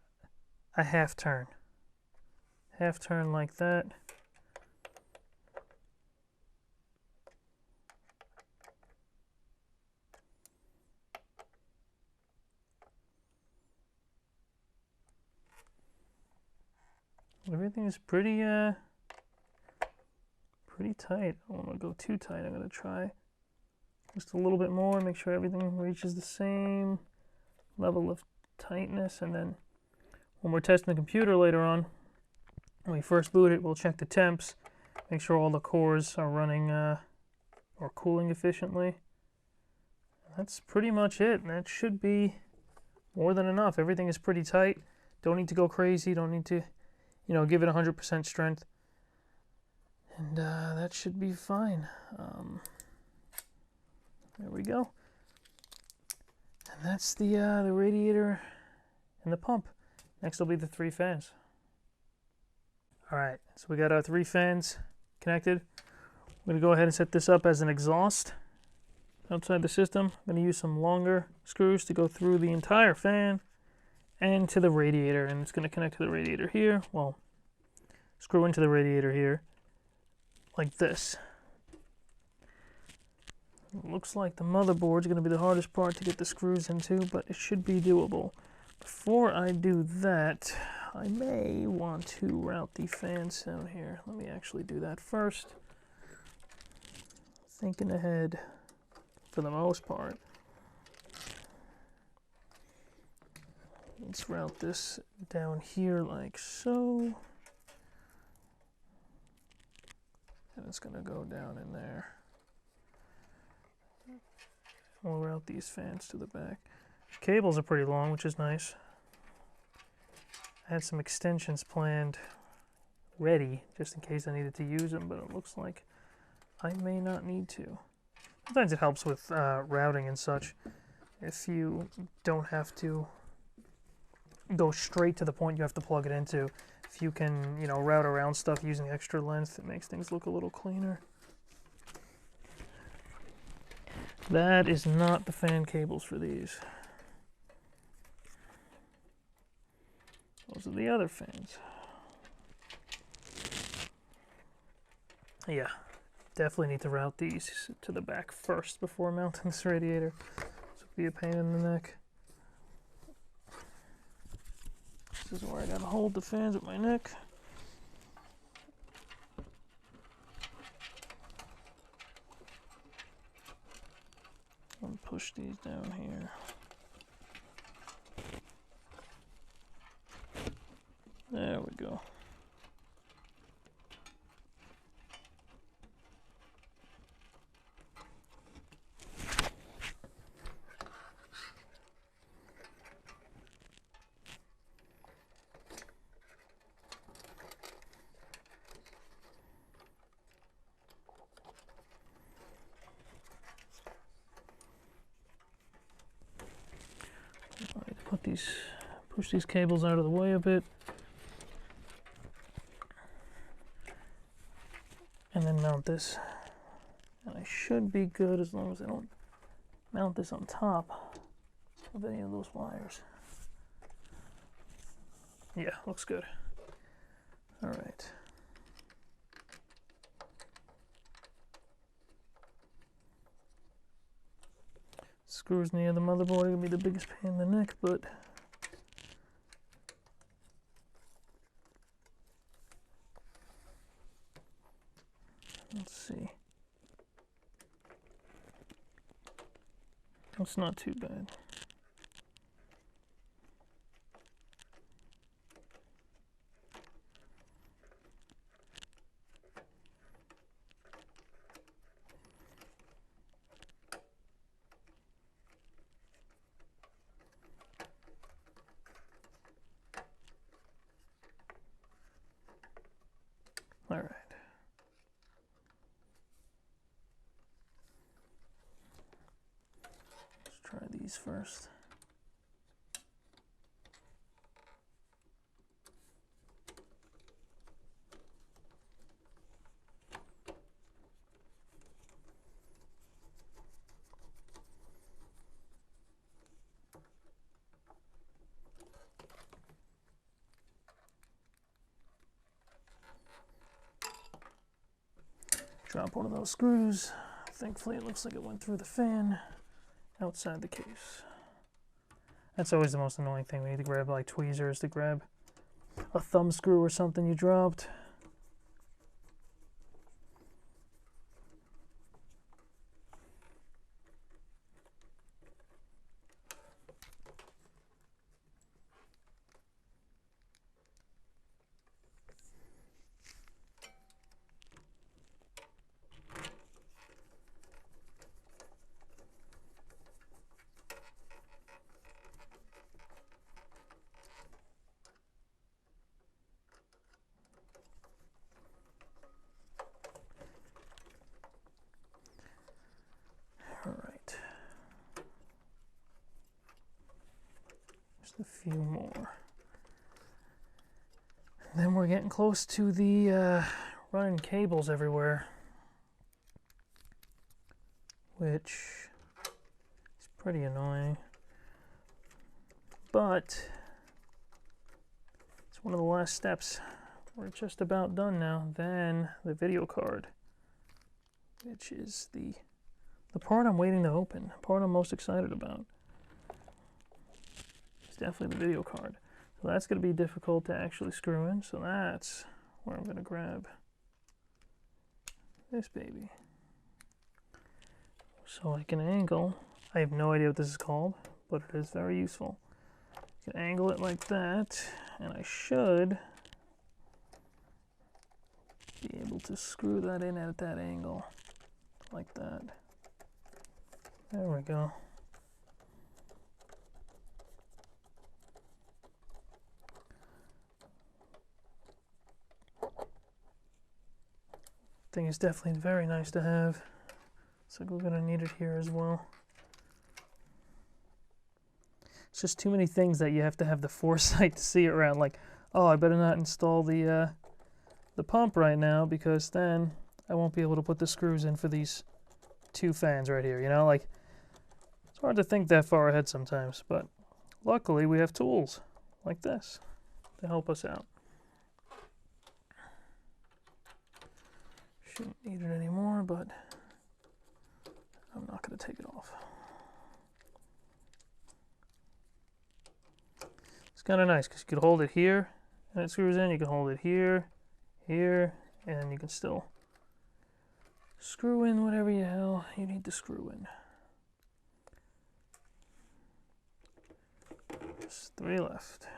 a half turn. Half turn like that. Everything is pretty tight. I don't want to go too tight. I'm going to try just a little bit more, make sure everything reaches the same level of tightness, and then when we're testing the computer later on, when we first boot it, we'll check the temps, make sure all the cores are running or cooling efficiently. That's pretty much it. That should be more than enough. Everything is pretty tight. Don't need to go crazy. Don't need to, you know, give it 100% strength. And that should be fine. There we go. And that's the radiator and the pump. Next will be the 3 fans. All right, so we got our 3 fans connected. I'm going to go ahead and set this up as an exhaust outside the system. I'm going to use some longer screws to go through the entire fan and to the radiator, and it's going to connect to the radiator here. Well, screw into the radiator here like this. It looks like the motherboard is going to be the hardest part to get the screws into, but it should be doable. Before I do that, I may want to route the fans down here. Let me actually do that first. Thinking ahead for the most part. Let's route this down here like so. And it's going to go down in there. We'll route these fans to the back. Cables are pretty long, which is nice. I had some extensions planned ready, just in case I needed to use them, but it looks like I may not need to. Sometimes it helps with routing and such. If you don't have to go straight to the point you have to plug it into. If you can, you know, route around stuff using extra length, it makes things look a little cleaner. That is not the fan cables for these. Those are the other fans. Yeah, definitely need to route these to the back first before mounting this radiator. This would be a pain in the neck. This is where I gotta hold the fans with my neck. And push these down here. There we go. Push these cables out of the way a bit, and then mount this. And I should be good as long as I don't mount this on top of any of those wires. Yeah, looks good. All right. Screws near the motherboard are gonna be the biggest pain in the neck, but let's see. It's not too bad. All right. Let's try these first. Drop one of those screws. Thankfully, it looks like it went through the fan outside the case. That's always the most annoying thing. We need to grab like tweezers to grab a thumb screw or something you dropped. All right. Just a few more. And then we're getting close to the running cables everywhere, which is pretty annoying. But it's one of the last steps. We're just about done now. Then the video card, which is the part I'm waiting to open, the part I'm most excited about. It's definitely the video card. So that's going to be difficult to actually screw in. So that's where I'm going to grab this baby. So I can angle. I have no idea what this is called, but it is very useful. You can angle it like that, and I should be able to screw that in at that angle, like that. There we go. Thing is definitely very nice to have. So we're gonna need it here as well. It's just too many things that you have to have the foresight to see around. Like, oh, I better not install the pump right now because then I won't be able to put the screws in for these 2 fans right here. You know, like, it's hard to think that far ahead sometimes. But luckily, we have tools like this to help us out. Shouldn't need it anymore, but I'm not going to take it off. It's kind of nice because you can hold it here and it screws in. You can hold it here, here, and you can still screw in whatever the hell you need to screw in. Just 3 left.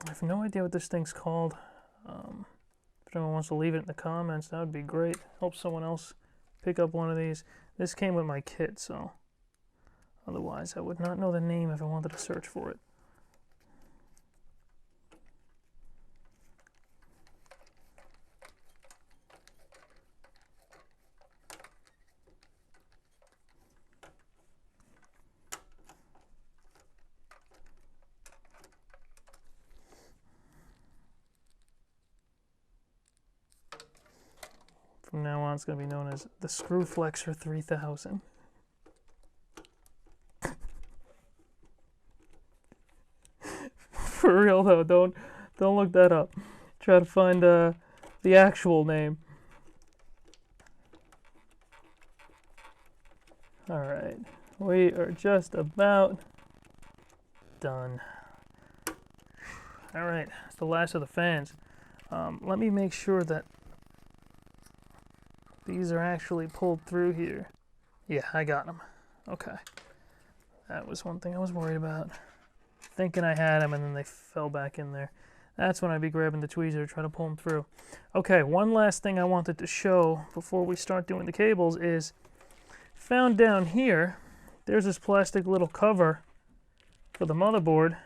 I have no idea what this thing's called. If anyone wants to leave it in the comments, that would be great. Help someone else pick up one of these. This came with my kit, so otherwise I would not know the name if I wanted to search for it. From now on, it's going to be known as the Screw Flexor 3000. For real though, don't look that up. Try to find the actual name. All right, we are just about done. All right, it's the last of the fans. Let me make sure that these are actually pulled through here. Yeah, I got them. Okay. That was one thing I was worried about. Thinking I had them and then they fell back in there. That's when I'd be grabbing the tweezer to try to pull them through. Okay, one last thing I wanted to show before we start doing the cables is found down here, there's this plastic little cover for the motherboard.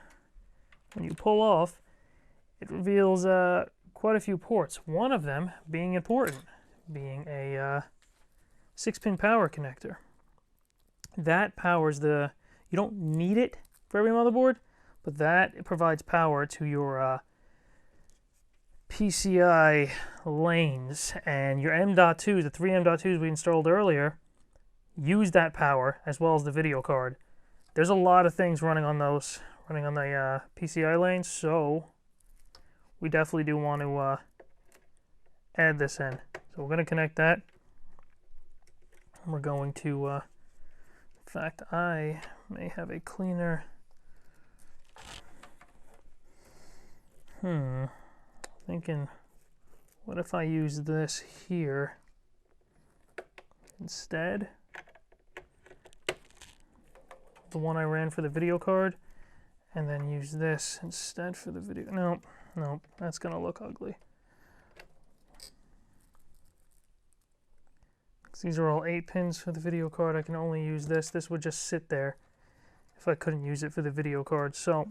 When you pull off, it reveals quite a few ports. One of them being important, being a 6-pin power connector. That powers the, you don't need it for every motherboard, but that provides power to your PCI lanes, and your M.2s, the 3 M.2s we installed earlier, use that power as well as the video card. There's a lot of things running on those, running on the PCI lanes, so we definitely do want to add this in. So we're going to connect that. We're going to, in fact, I may have a cleaner, thinking, what if I use this here instead? The one I ran for the video card, and then use this instead for the video. Nope, that's going to look ugly. These are all 8 pins for the video card. I can only use this. This would just sit there if I couldn't use it for the video card. So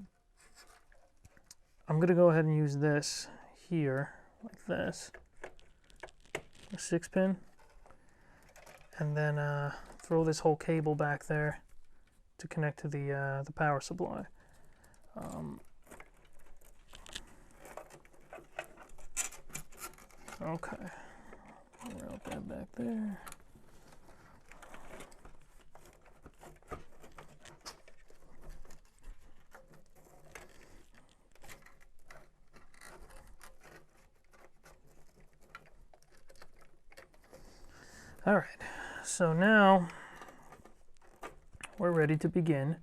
I'm going to go ahead and use this here, like this, a 6-pin, and then throw this whole cable back there to connect to the power supply. Okay, route that back there. All right, so now we're ready to begin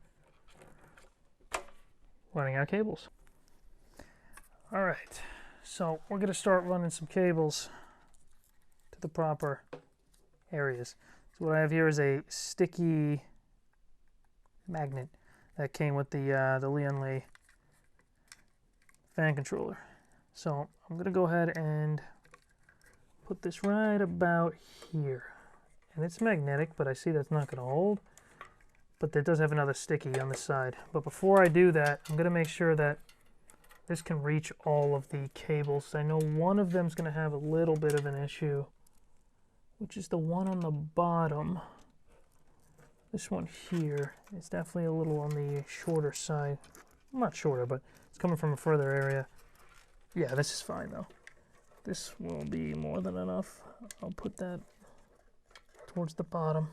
running our cables. All right, so we're going to start running some cables to the proper areas. So what I have here is a sticky magnet that came with the Lian fan controller. So I'm going to go ahead and put this right about here. And it's magnetic, but I see that's not going to hold. But it does have another sticky on the side. But before I do that, I'm going to make sure that this can reach all of the cables. I know one of them is going to have a little bit of an issue, which is the one on the bottom. This one here is definitely a little on the shorter side. Not shorter, but it's coming from a further area. Yeah, this is fine though. This will be more than enough. I'll put that towards the bottom.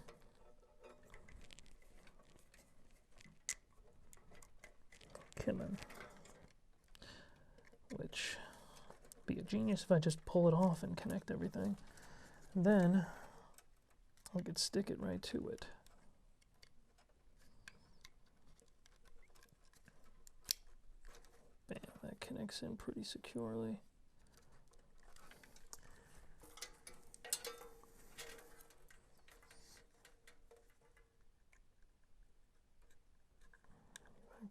Okay, then. Which would be a genius if I just pull it off and connect everything. And then I could stick it right to it. Bam, that connects in pretty securely.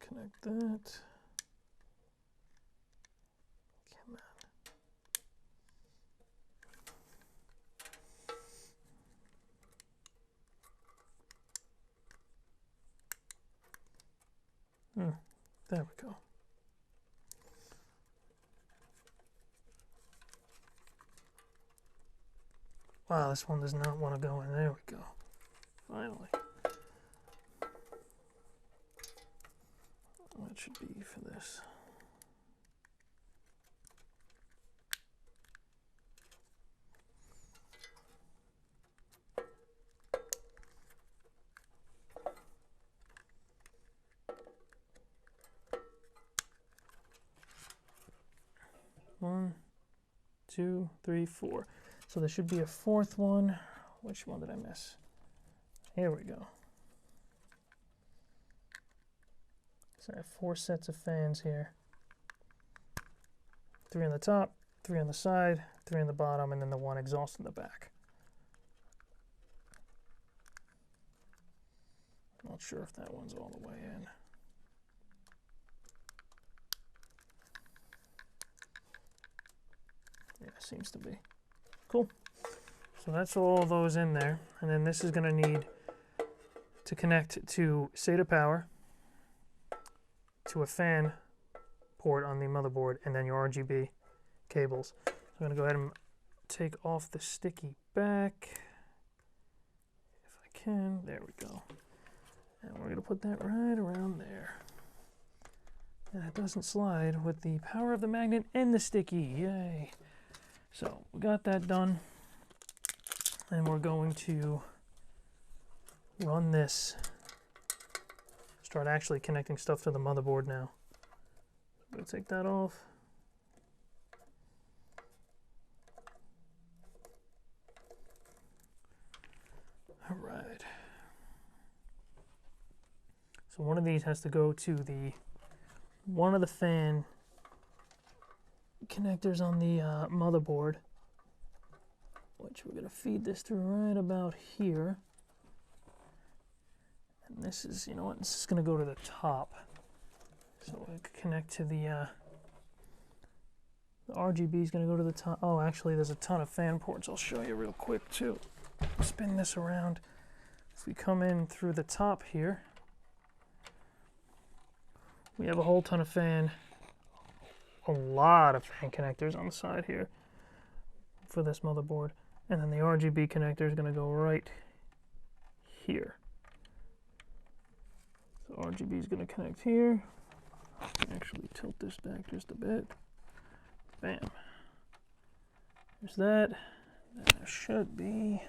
Connect that. Come on. There we go. Wow, this one does not want to go in. There we go. Finally. That should be for this. One, two, three, four. So there should be a fourth one. Which one did I miss? Here we go. So I have 4 sets of fans here. 3 on the top, 3 on the side, 3 on the bottom, and then the 1 exhaust in the back. Not sure if that one's all the way in. Yeah, seems to be. Cool. So that's all those in there. And then this is going to need to connect to SATA power, to a fan port on the motherboard, and then your RGB cables. So I'm going to go ahead and take off the sticky back, if I can. There we go. And we're going to put that right around there. And it doesn't slide with the power of the magnet and the sticky. Yay! So we got that done. And we're going to run this. Start actually connecting stuff to the motherboard now. I'm going to take that off. All right. So one of these has to go to the one of the fan connectors on the motherboard, which we're going to feed this through right about here. And this is, you know what, this is going to go to the top. So I can connect to the RGB is going to go to the top. Oh, actually, there's a ton of fan ports. I'll show you real quick, too. Spin this around. If we come in through the top here, we have a whole ton of fan, a lot of fan connectors on the side here for this motherboard. And then the RGB connector is going to go right here. So RGB is going to connect here. I can actually tilt this back just a bit. Bam. There's that. And there should be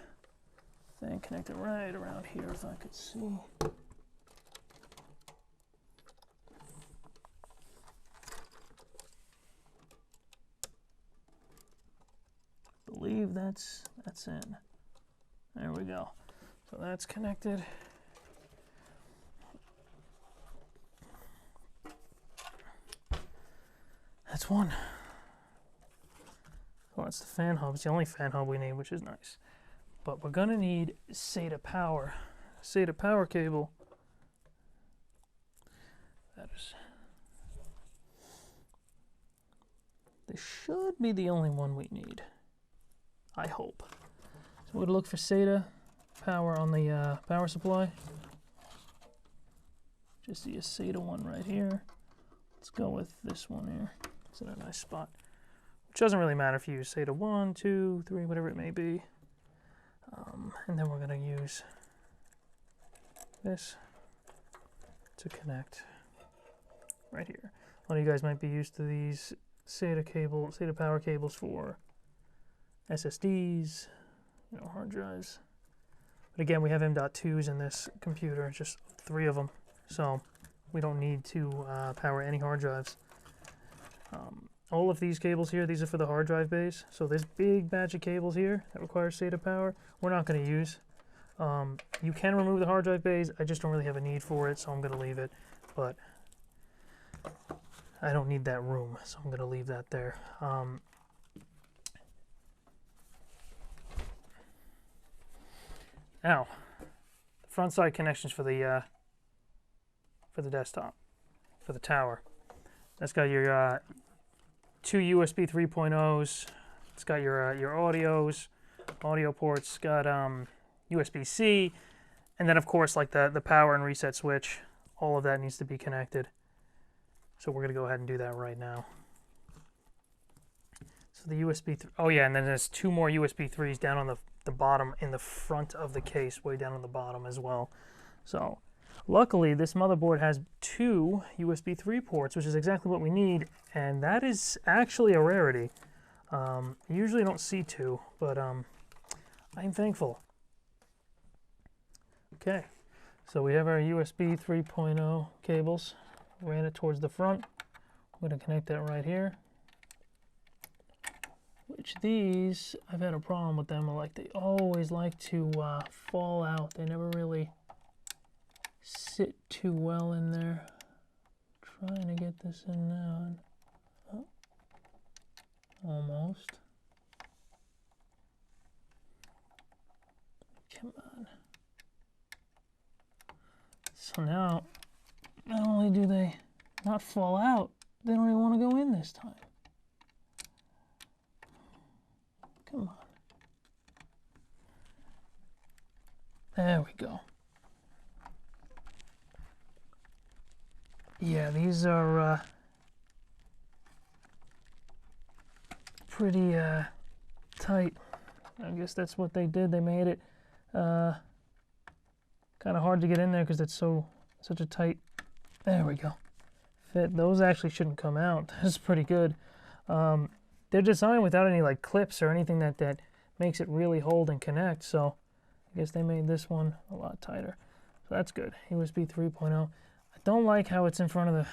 fan connector right around here if I could see. I believe that's in. There we go. So that's connected. That's one. Oh, it's the fan hub. It's the only fan hub we need, which is nice. But we're gonna need SATA power. SATA power cable. That is. This should be the only one we need. I hope. So we're gonna look for SATA power on the power supply. Just see a SATA one right here. Let's go with this one here. It's in a nice spot. Which doesn't really matter if you use SATA 1, 2, 3, whatever it may be. And then we're going to use this to connect right here. A lot of you guys might be used to these SATA power cables for SSDs, you know, hard drives. But again, we have M.2s in this computer, just 3 of them. So we don't need to power any hard drives. All of these cables here, these are for the hard drive bays. So this big batch of cables here that requires SATA power, we're not going to use. You can remove the hard drive bays. I just don't really have a need for it, so I'm going to leave it. But I don't need that room, so I'm going to leave that there. Now, the front side connections for the desktop, for the tower. That's got your 2 USB 3.0s. It's got your audios, audio ports. Got USB-C, and then of course like the power and reset switch. All of that needs to be connected. So we're gonna go ahead and do that right now. So the USB. Oh yeah, and then there's 2 more USB 3s down on the bottom in the front of the case, way down on the bottom as well. So luckily, this motherboard has 2 USB 3 ports, which is exactly what we need, and that is actually a rarity. You usually don't see 2, but I'm thankful. Okay, so we have our USB 3.0 cables. Ran it towards the front. I'm going to connect that right here. Which these, I've had a problem with them. They always like to fall out. They never really sit too well in there. Trying to get this in now. Oh, almost. Come on. So now, not only do they not fall out, they don't even want to go in this time. Come on. There we go. Yeah, these are pretty tight. I guess that's what they did. They made it kind of hard to get in there because it's such a tight. There we go. Fit. Those actually shouldn't come out. That's pretty good. They're designed without any clips or anything that makes it really hold and connect. So I guess they made this one a lot tighter. So that's good. USB 3.0. I don't like how it's in front of the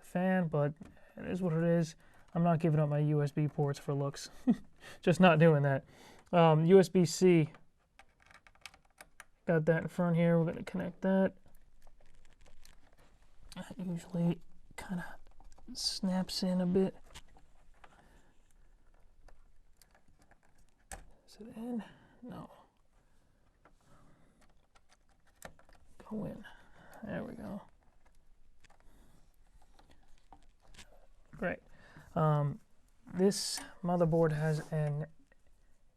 fan, but it is what it is. I'm not giving up my USB ports for looks. Just not doing that. USB-C. Got that in front here. We're going to connect that. That usually kind of snaps in a bit. Is it in? No. Go in. There we go. Great. This motherboard has an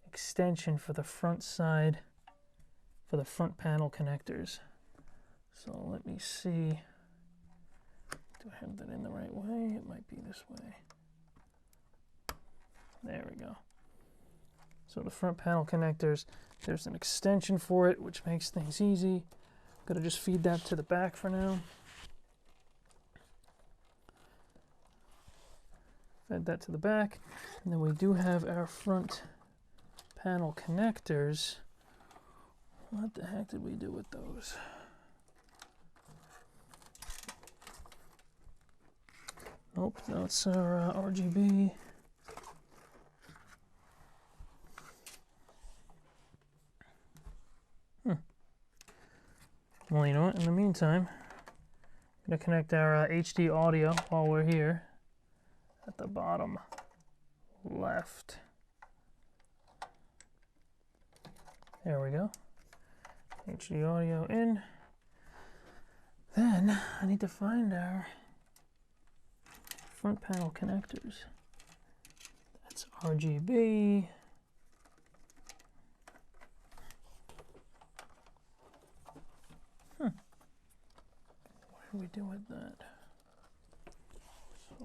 extension for the front side, for the front panel connectors. So let me see. Do I have that in the right way? It might be this way. There we go. So the front panel connectors, there's an extension for it, which makes things easy. Gotta just feed that to the back for now. Fed that to the back. And then we do have our front panel connectors. What the heck did we do with those? Nope, that's our RGB. Well, you know what? In the meantime, I'm going to connect our HD audio while we're here at the bottom left. There we go. HD audio in. Then I need to find our front panel connectors. That's RGB. What do we do with that?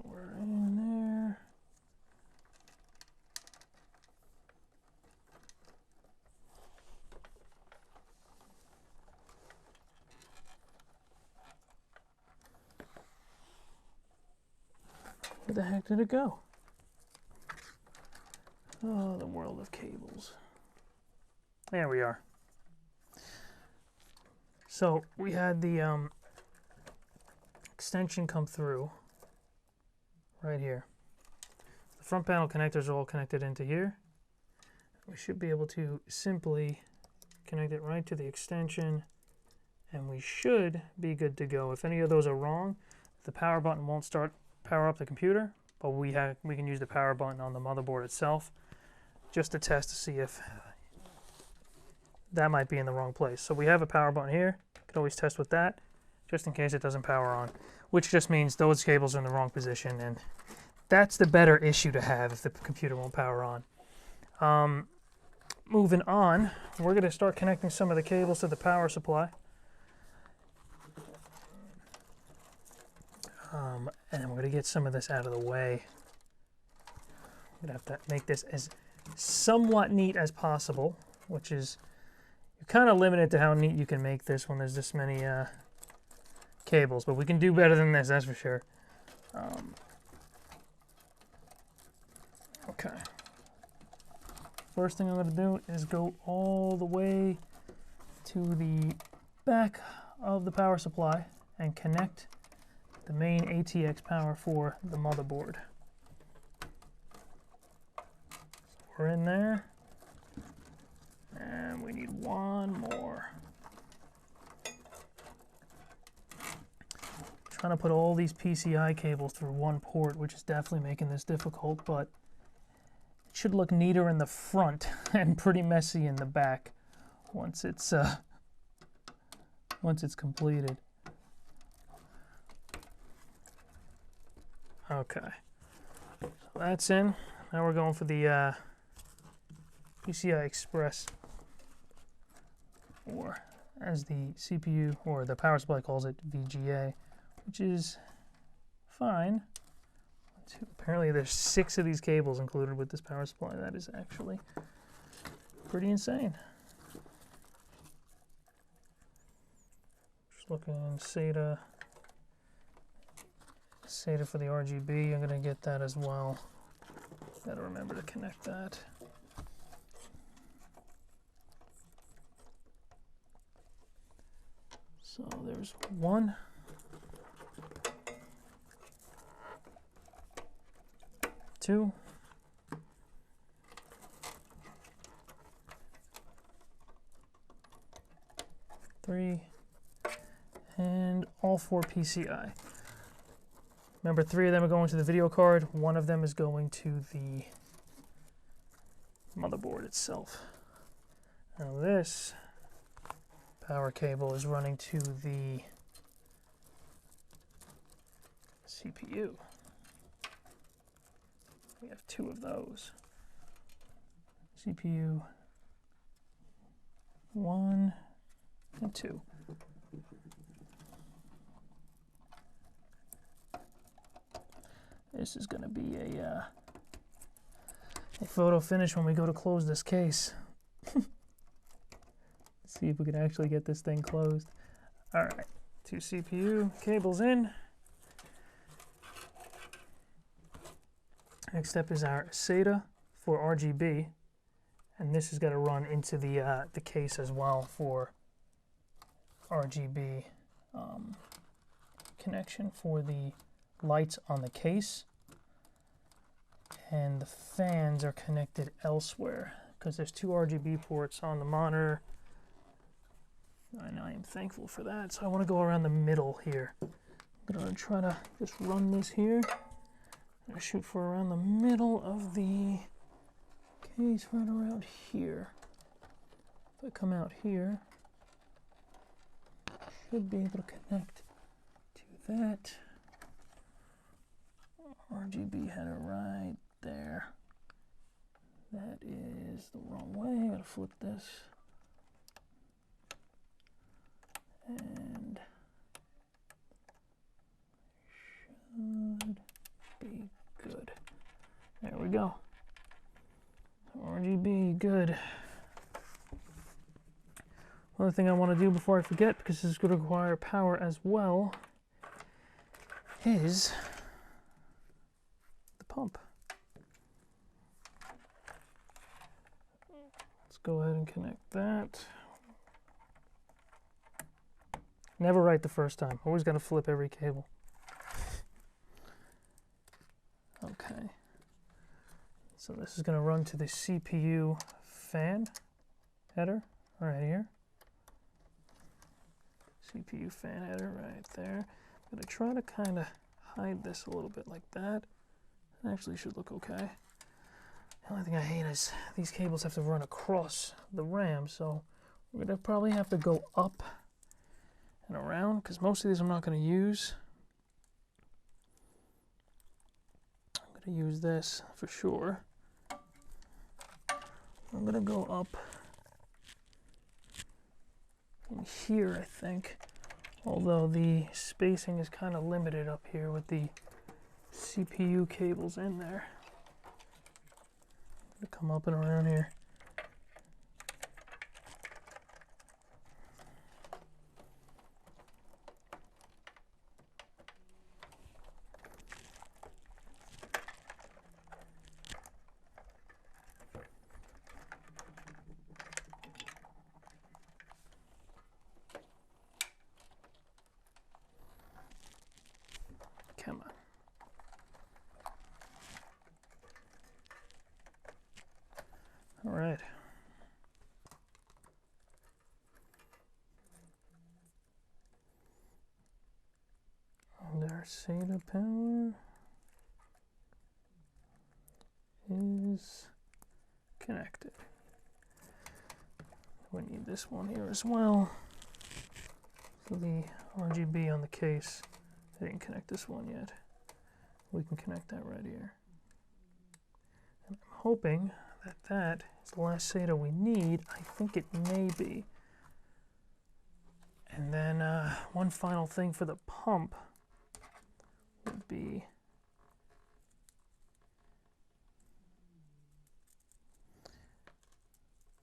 we're in there. Where the heck did it go? Oh, the world of cables. There we are. So we had the extension come through right here. The front panel connectors are all connected into here. We should be able to simply connect it right to the extension, and we should be good to go. If any of those are wrong, the power button won't power up the computer, but we can use the power button on the motherboard itself just to test to see if that might be in the wrong place. So we have a power button here. Could always test with that, just in case it doesn't power on, which just means those cables are in the wrong position, and that's the better issue to have if the computer won't power on. Moving on, we're going to start connecting some of the cables to the power supply. And we're going to get some of this out of the way. I'm going to have to make this as somewhat neat as possible, which is, you're kind of limited to how neat you can make this when there's this many cables, but we can do better than this, that's for sure. Okay. First thing I'm going to do is go all the way to the back of the power supply and connect the main ATX power for the motherboard. So we're in there, and we need one more. Trying to put all these PCI cables through one port, which is definitely making this difficult, but it should look neater in the front and pretty messy in the back once it's completed. Okay, so that's in. Now we're going for the PCI Express, or as the CPU or the power supply calls it, VGA, which is fine. Apparently there's 6 of these cables included with this power supply. That is actually pretty insane. Just looking in SATA for the RGB. I'm going to get that as well. Gotta remember to connect that. So there's 1. 2. 3. And all 4 PCI. Remember, 3 of them are going to the video card, 1 of them is going to the motherboard itself. Now this power cable is running to the CPU. We have 2 of those. CPU 1 and 2. This is going to be a photo finish when we go to close this case. Let's see if we can actually get this thing closed. All right, 2 CPU cables in. Next step is our SATA for RGB, and this is going to run into the case as well for RGB connection for the lights on the case, and the fans are connected elsewhere because there's 2 RGB ports on the monitor, and I am thankful for that. So I want to go around the middle here. I'm going to try to just run this here. I'm going to shoot for around the middle of the case, right around here. If I come out here, I should be able to connect to that. RGB header right there. That is the wrong way. I'm going to flip this. And should we go. RGB, good. Another thing I want to do before I forget, because this is going to require power as well, is the pump. Let's go ahead and connect that. Never right the first time. Always got to flip every cable. Okay. So this is going to run to the CPU fan header right here. CPU fan header right there. I'm going to try to kind of hide this a little bit like that. It actually should look okay. The only thing I hate is these cables have to run across the RAM, so we're going to probably have to go up and around, because most of these I'm not going to use. I'm going to use this for sure. I'm going to go up in here, I think, although the spacing is kind of limited up here with the CPU cables in there. I'm going to come up and around here. Come on. All right. And our SATA power is connected. We need this one here as well. So the RGB on the case, I didn't connect this one yet. We can connect that right here. And I'm hoping that that is the last SATA we need. I think it may be. And then one final thing for the pump would be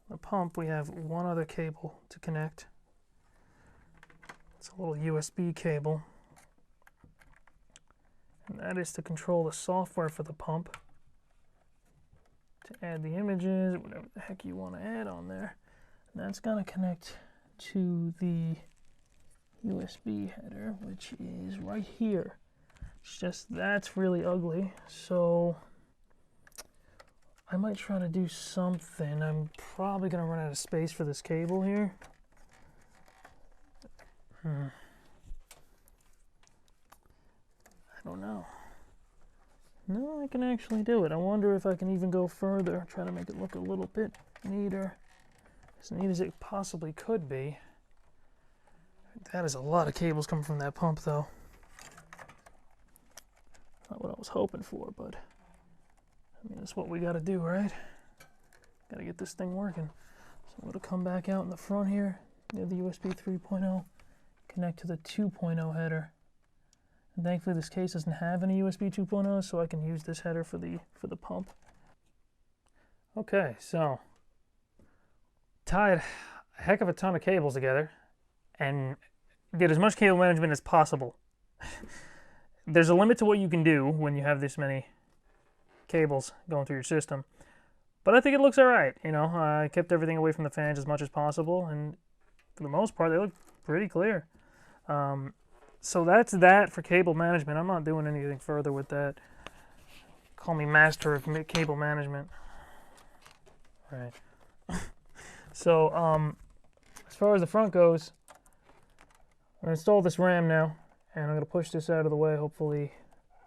the pump. We have one other cable to connect. It's a little USB cable. And that is to control the software for the pump, to add the images, whatever the heck you want to add on there. And that's going to connect to the USB header, which is right here. It's just, that's really ugly. So I might try to do something. I'm probably going to run out of space for this cable here. I don't know. No, I can actually do it. I wonder if I can even go further, try to make it look a little bit neater. As neat as it possibly could be. That is a lot of cables coming from that pump, though. Not what I was hoping for, but I mean, that's what we got to do, right? Got to get this thing working. So I'm going to come back out in the front here, near the USB 3.0, connect to the 2.0 header. And thankfully this case doesn't have any USB 2.0, so I can use this header for the pump. Okay, so tied a heck of a ton of cables together and did as much cable management as possible. There's a limit to what you can do when you have this many cables going through your system, but I think it looks all right. You know, I kept everything away from the fans as much as possible, and for the most part they look pretty clear. So that's that for cable management. I'm not doing anything further with that. Call me master of cable management. Right. So as far as the front goes, I'm going to install this RAM now, and I'm going to push this out of the way. Hopefully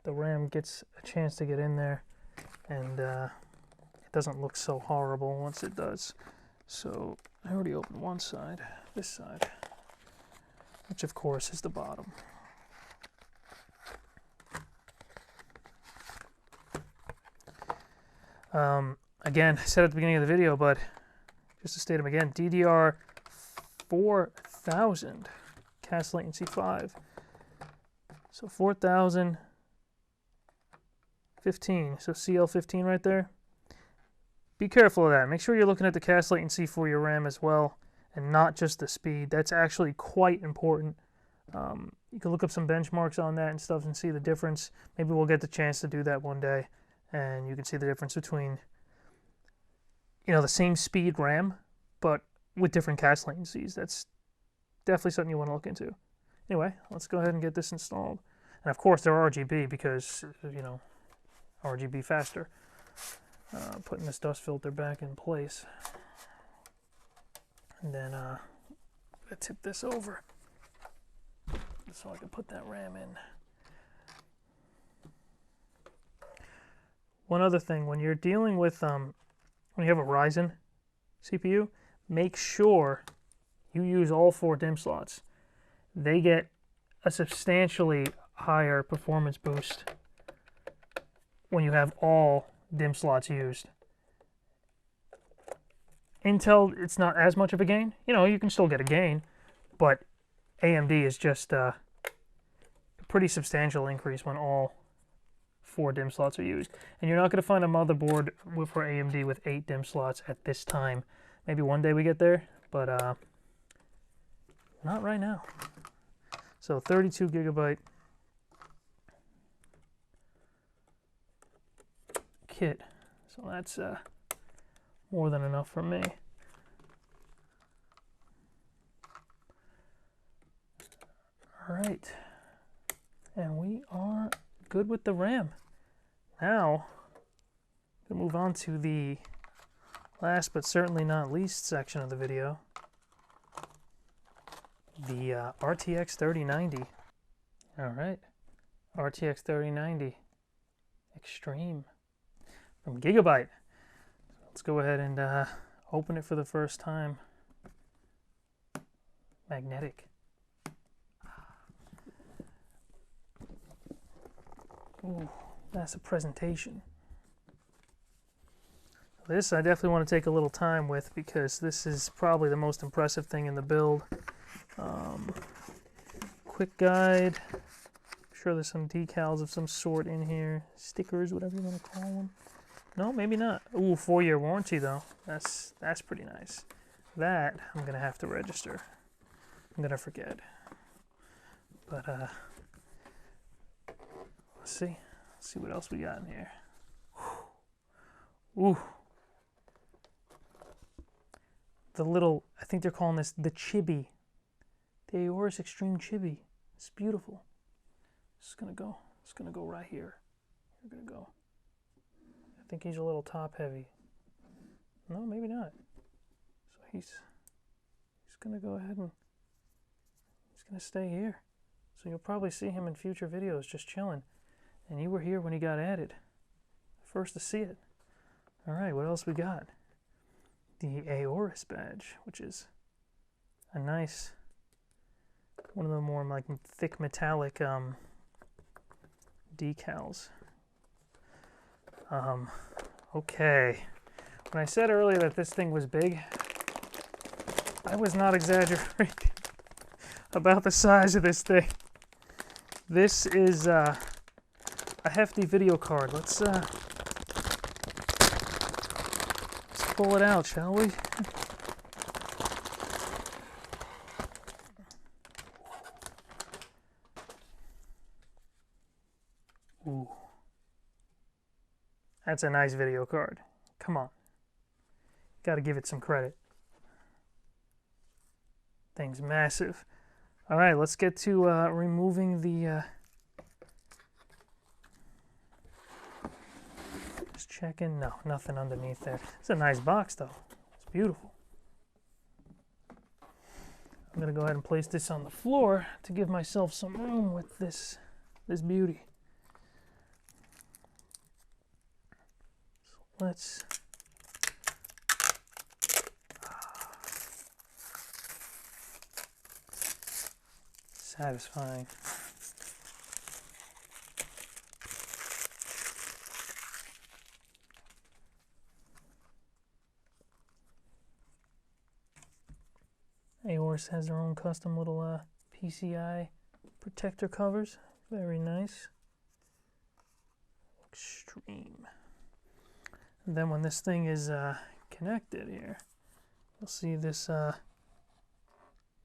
the RAM gets a chance to get in there, and it doesn't look so horrible once it does. So I already opened one side, this side, which of course is the bottom. Again, I said at the beginning of the video, but just to state them again, DDR 4000, cast latency 5. So 4000 15. So CL15 right there. Be careful of that. Make sure you're looking at the cast latency for your RAM as well, and not just the speed. That's actually quite important. You can look up some benchmarks on that and stuff and see the difference. Maybe we'll get the chance to do that one day, and you can see the difference between, you know, the same speed RAM, but with different cast latencies. That's definitely something you want to look into. Anyway, let's go ahead and get this installed. And of course, they're RGB because, you know, RGB faster. Putting this dust filter back in place. And then I'm going to tip this over so I can put that RAM in. One other thing, when you're dealing with, when you have a Ryzen CPU, make sure you use all 4 DIMM slots. They get a substantially higher performance boost when you have all DIMM slots used. Intel, it's not as much of a gain. You know, you can still get a gain, but AMD is just a pretty substantial increase when all 4 DIMM slots are used. And you're not going to find a motherboard for AMD with 8 DIMM slots at this time. Maybe one day we get there, but not right now. So 32 gigabyte kit. So that's more than enough for me. All right. And we are good with the RAM. Now, we'll move on to the last but certainly not least section of the video. The RTX 3090. All right. RTX 3090 Extreme from Gigabyte. Let's go ahead and open it for the first time. Magnetic. Ooh, that's a presentation. This I definitely want to take a little time with because this is probably the most impressive thing in the build. Quick guide. I'm sure there's some decals of some sort in here. Stickers, whatever you want to call them. No, maybe not. Ooh, 4-year warranty though. That's pretty nice. That I'm gonna have to register. I'm gonna forget. But let's see. Let's see what else we got in here. Ooh. The little, I think they're calling this the chibi. The Aorus Xtreme chibi. It's beautiful. It's gonna go right here. We're gonna go. I think he's a little top heavy. No, maybe not. So he's gonna go ahead and he's gonna stay here. So you'll probably see him in future videos just chilling. And you were here when he got added. First to see it. All right, what else we got? The Aorus badge, which is a nice, one of the more like thick metallic decals. Okay. When I said earlier that this thing was big, I was not exaggerating about the size of this thing. This is a hefty video card. Let's pull it out, shall we? Ooh. That's a nice video card. Come on. Gotta give it some credit. Thing's massive. All right, let's get to removing the... Just checking. No, nothing underneath there. It's a nice box, though. It's beautiful. I'm going to go ahead and place this on the floor to give myself some room with this beauty. So let's... Satisfying. Aorus has their own custom little PCI protector covers. Very nice. Xtreme. And then when this thing is connected here, you'll see this.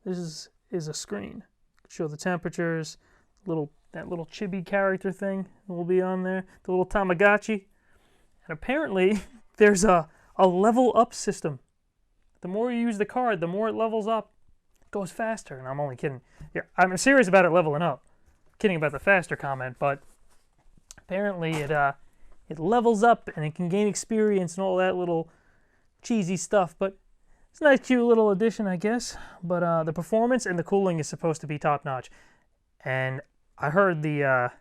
This is a screen. Show the temperatures. That little chibi character thing will be on there. The little Tamagotchi. And apparently, there's a level up system. The more you use the card, the more it levels up. It goes faster. And I'm only kidding. Yeah, I'm serious about it leveling up. Kidding about the faster comment, but apparently it levels up and it can gain experience and all that little cheesy stuff. But it's a nice, cute little addition, I guess. But the performance and the cooling is supposed to be top notch. And I heard the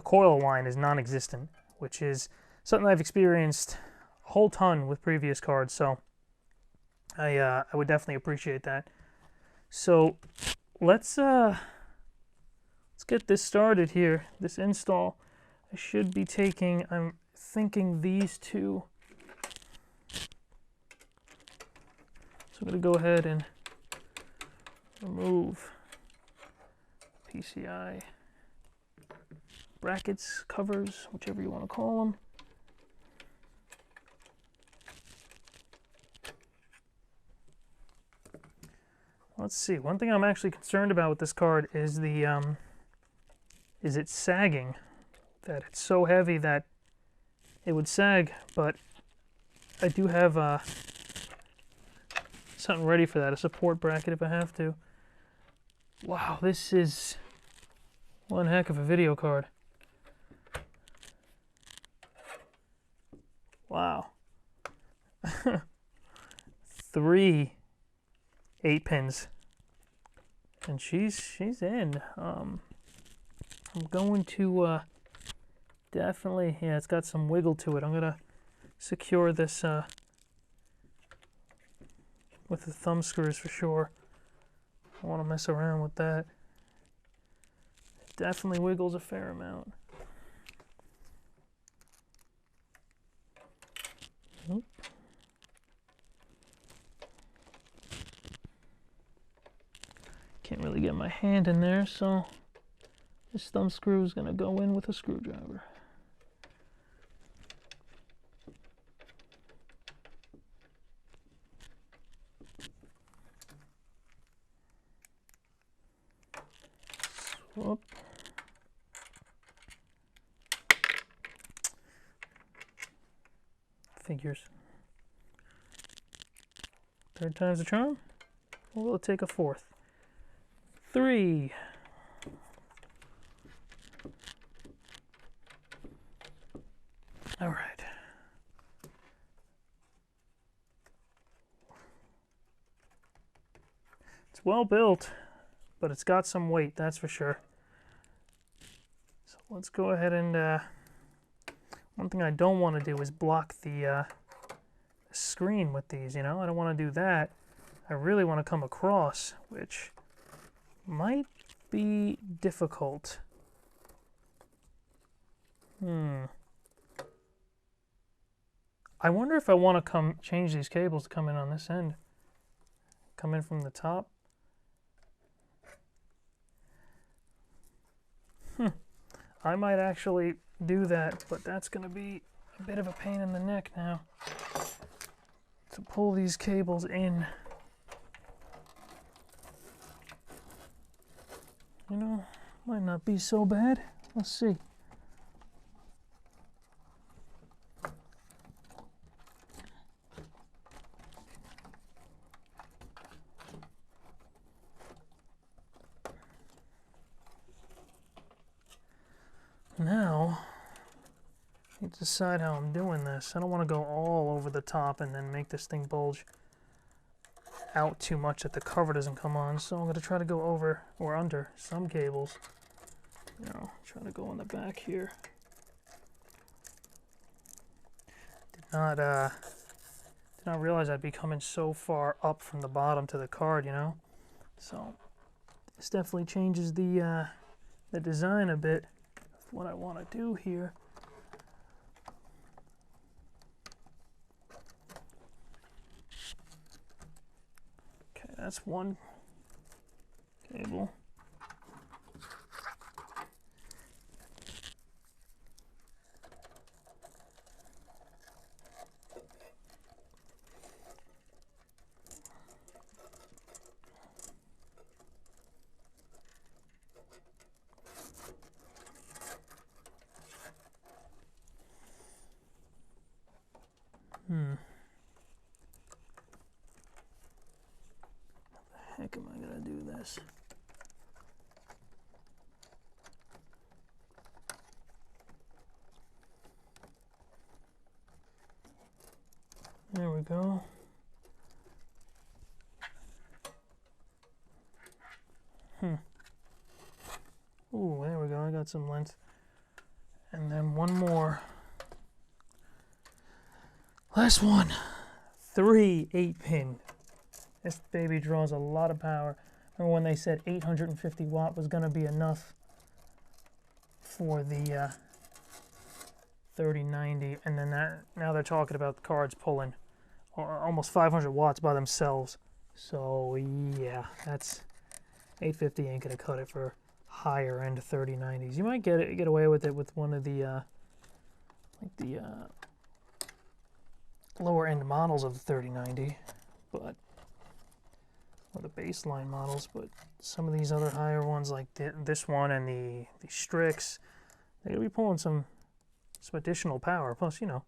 coil whine is non-existent, which is something I've experienced a whole ton with previous cards. So I would definitely appreciate that. So let's get this started here. This install, I should be taking, I'm thinking these two. So I'm going to go ahead and remove PCI brackets, covers, whichever you want to call them. Let's see. One thing I'm actually concerned about with this card is is it sagging. That it's so heavy that it would sag, but I do have something ready for that, a support bracket if I have to. Wow, this is one heck of a video card. Wow. 3 8-pins. And she's in. I'm going to definitely, yeah, it's got some wiggle to it. I'm going to secure this with the thumb screws for sure. I want to mess around with that. It definitely wiggles a fair amount. Nope. Can't really get my hand in there, so this thumb screw is going to go in with a screwdriver. Swoop. Figures. Third time's a charm? Or will it take a fourth? 3. All right. It's well built, but it's got some weight, that's for sure. So let's go ahead and one thing I don't want to do is block the screen with these, you know? I don't want to do that. I really want to come across, which might be difficult. I wonder if I want to change these cables to come in on this end. Come in from the top. I might actually do that, but that's going to be a bit of a pain in the neck now to pull these cables in. You know, might not be so bad. Let's see. Now, I need to decide how I'm doing this. I don't want to go all over the top and then make this thing bulge out too much that the cover doesn't come on. So I'm going to try to go over or under some cables. You know, try to go in the back here. Did not realize I'd be coming so far up from the bottom to the card, you know. So this definitely changes the design a bit of what I want to do here. Okay, that's one cable. heck am I gonna do this? There we go. Ooh, there we go. I got some length. And then one more. Last one. 3 8-pin. This baby draws a lot of power. Remember when they said 850 watt was going to be enough for the 3090, and then now they're talking about the cards pulling almost 500 watts by themselves. So yeah, that's 850 ain't gonna cut it for higher end 3090s. You might get away with it with one of the lower end models of the 3090, but or the baseline models. But some of these other higher ones, like this one and the Strix, they're gonna be pulling some additional power. Plus, you know,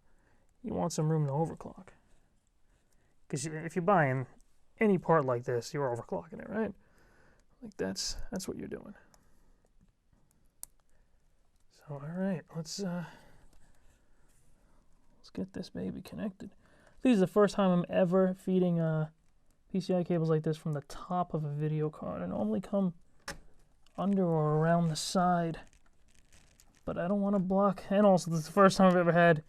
you want some room to overclock. Because if you're buying any part like this, you're overclocking it, right? Like that's what you're doing. So all right, let's get this baby connected. This is the first time I'm ever feeding PCI cables like this from the top of a video card. I normally come under or around the side, but I don't want to block. And also, this is the first time I've ever had a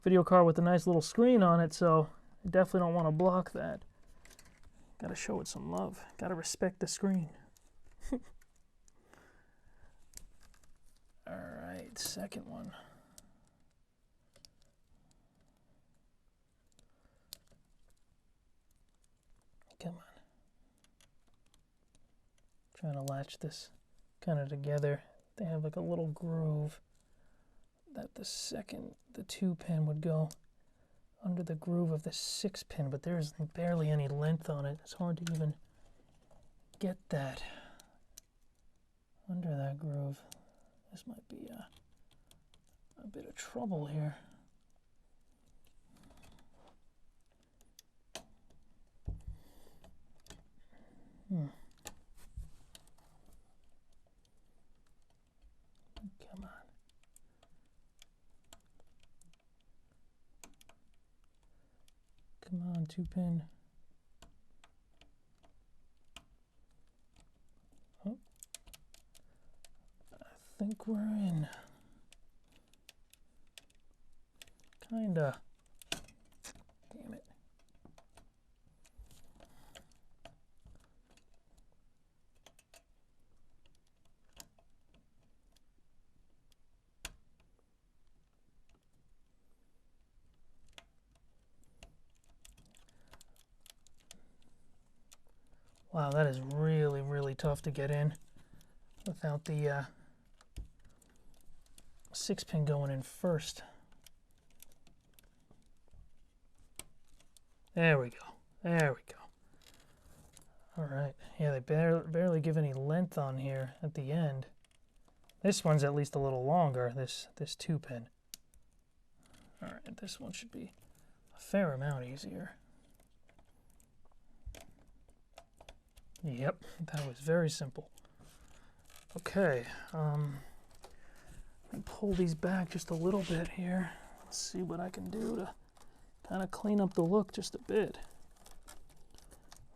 video card with a nice little screen on it, so I definitely don't want to block that. Gotta show it some love. Gotta respect the screen. Alright, second one. Come on. Trying to latch this kind of together. They have like a little groove that the 2-pin would go under the groove of the 6-pin, but there's barely any length on it. It's hard to even get that under that groove. This might be a bit of trouble here. Come on. Come on, 2-pin. Oh. I think we're in. Kinda. Damn it. Wow, that is really, really tough to get in without the 6-pin going in first. There we go. There we go. All right. Yeah, they barely give any length on here at the end. This one's at least a little longer, this 2-pin. All right, this one should be a fair amount easier. Yep, that was very simple. Okay, let me pull these back just a little bit here. Let's see what I can do to kind of clean up the look just a bit.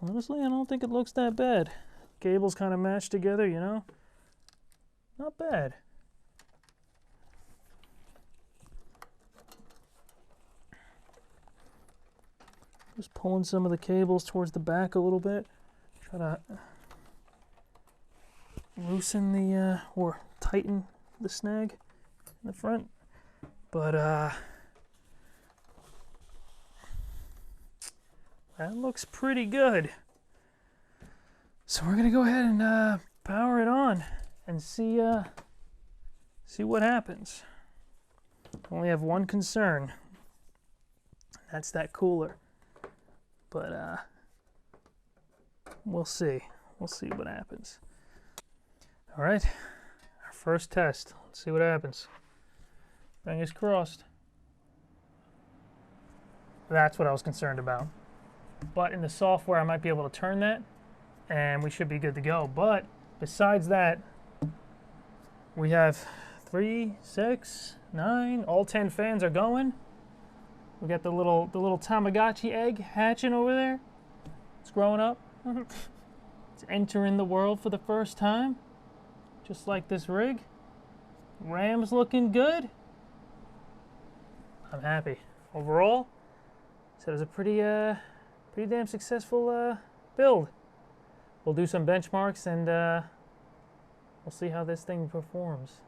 Honestly, I don't think it looks that bad. Cables kind of match together, you know? Not bad. Just pulling some of the cables towards the back a little bit. Try to loosen the, or tighten the snag in the front. But, that looks pretty good. So we're gonna go ahead and power it on and see what happens. Only have one concern. That's that cooler. But we'll see. We'll see what happens. All right, our first test. Let's see what happens. Fingers crossed. That's what I was concerned about. But in the software, I might be able to turn that and we should be good to go. But besides that, we have 3, 6, 9, all 10 fans are going. We got the little Tamagotchi egg hatching over there. It's growing up. It's entering the world for the first time, just like this rig. RAM's looking good. I'm happy. Overall, so it was a pretty damn successful build. We'll do some benchmarks and we'll see how this thing performs.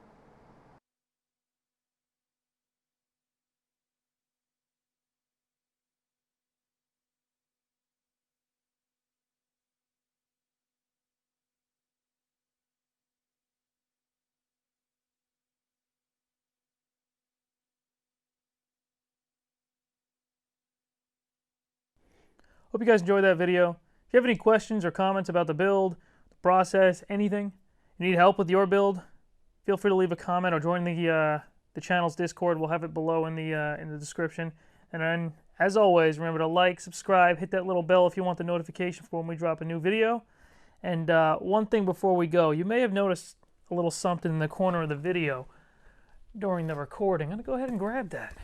Hope you guys enjoyed that video. If you have any questions or comments about the build, the process, anything, you need help with your build, feel free to leave a comment or join the channel's Discord. We'll have it below in the description. And then, as always, remember to like, subscribe, hit that little bell if you want the notification for when we drop a new video. And one thing before we go, you may have noticed a little something in the corner of the video during the recording. I'm going to go ahead and grab that.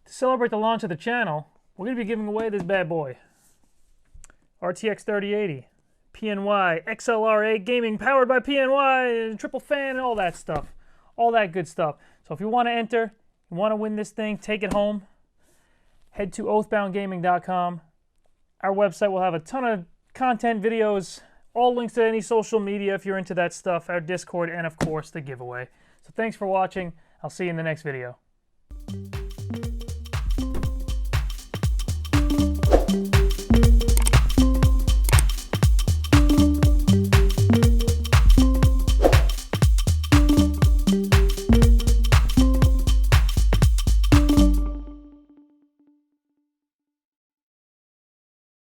To celebrate the launch of the channel, we're going to be giving away this bad boy. RTX 3080, PNY, XLR8 gaming powered by PNY, triple fan, and all that stuff. All that good stuff. So if you want to enter, you want to win this thing, take it home, head to oathboundgaming.com. Our website will have a ton of content, videos, all links to any social media if you're into that stuff, our Discord, and of course the giveaway. So thanks for watching. I'll see you in the next video.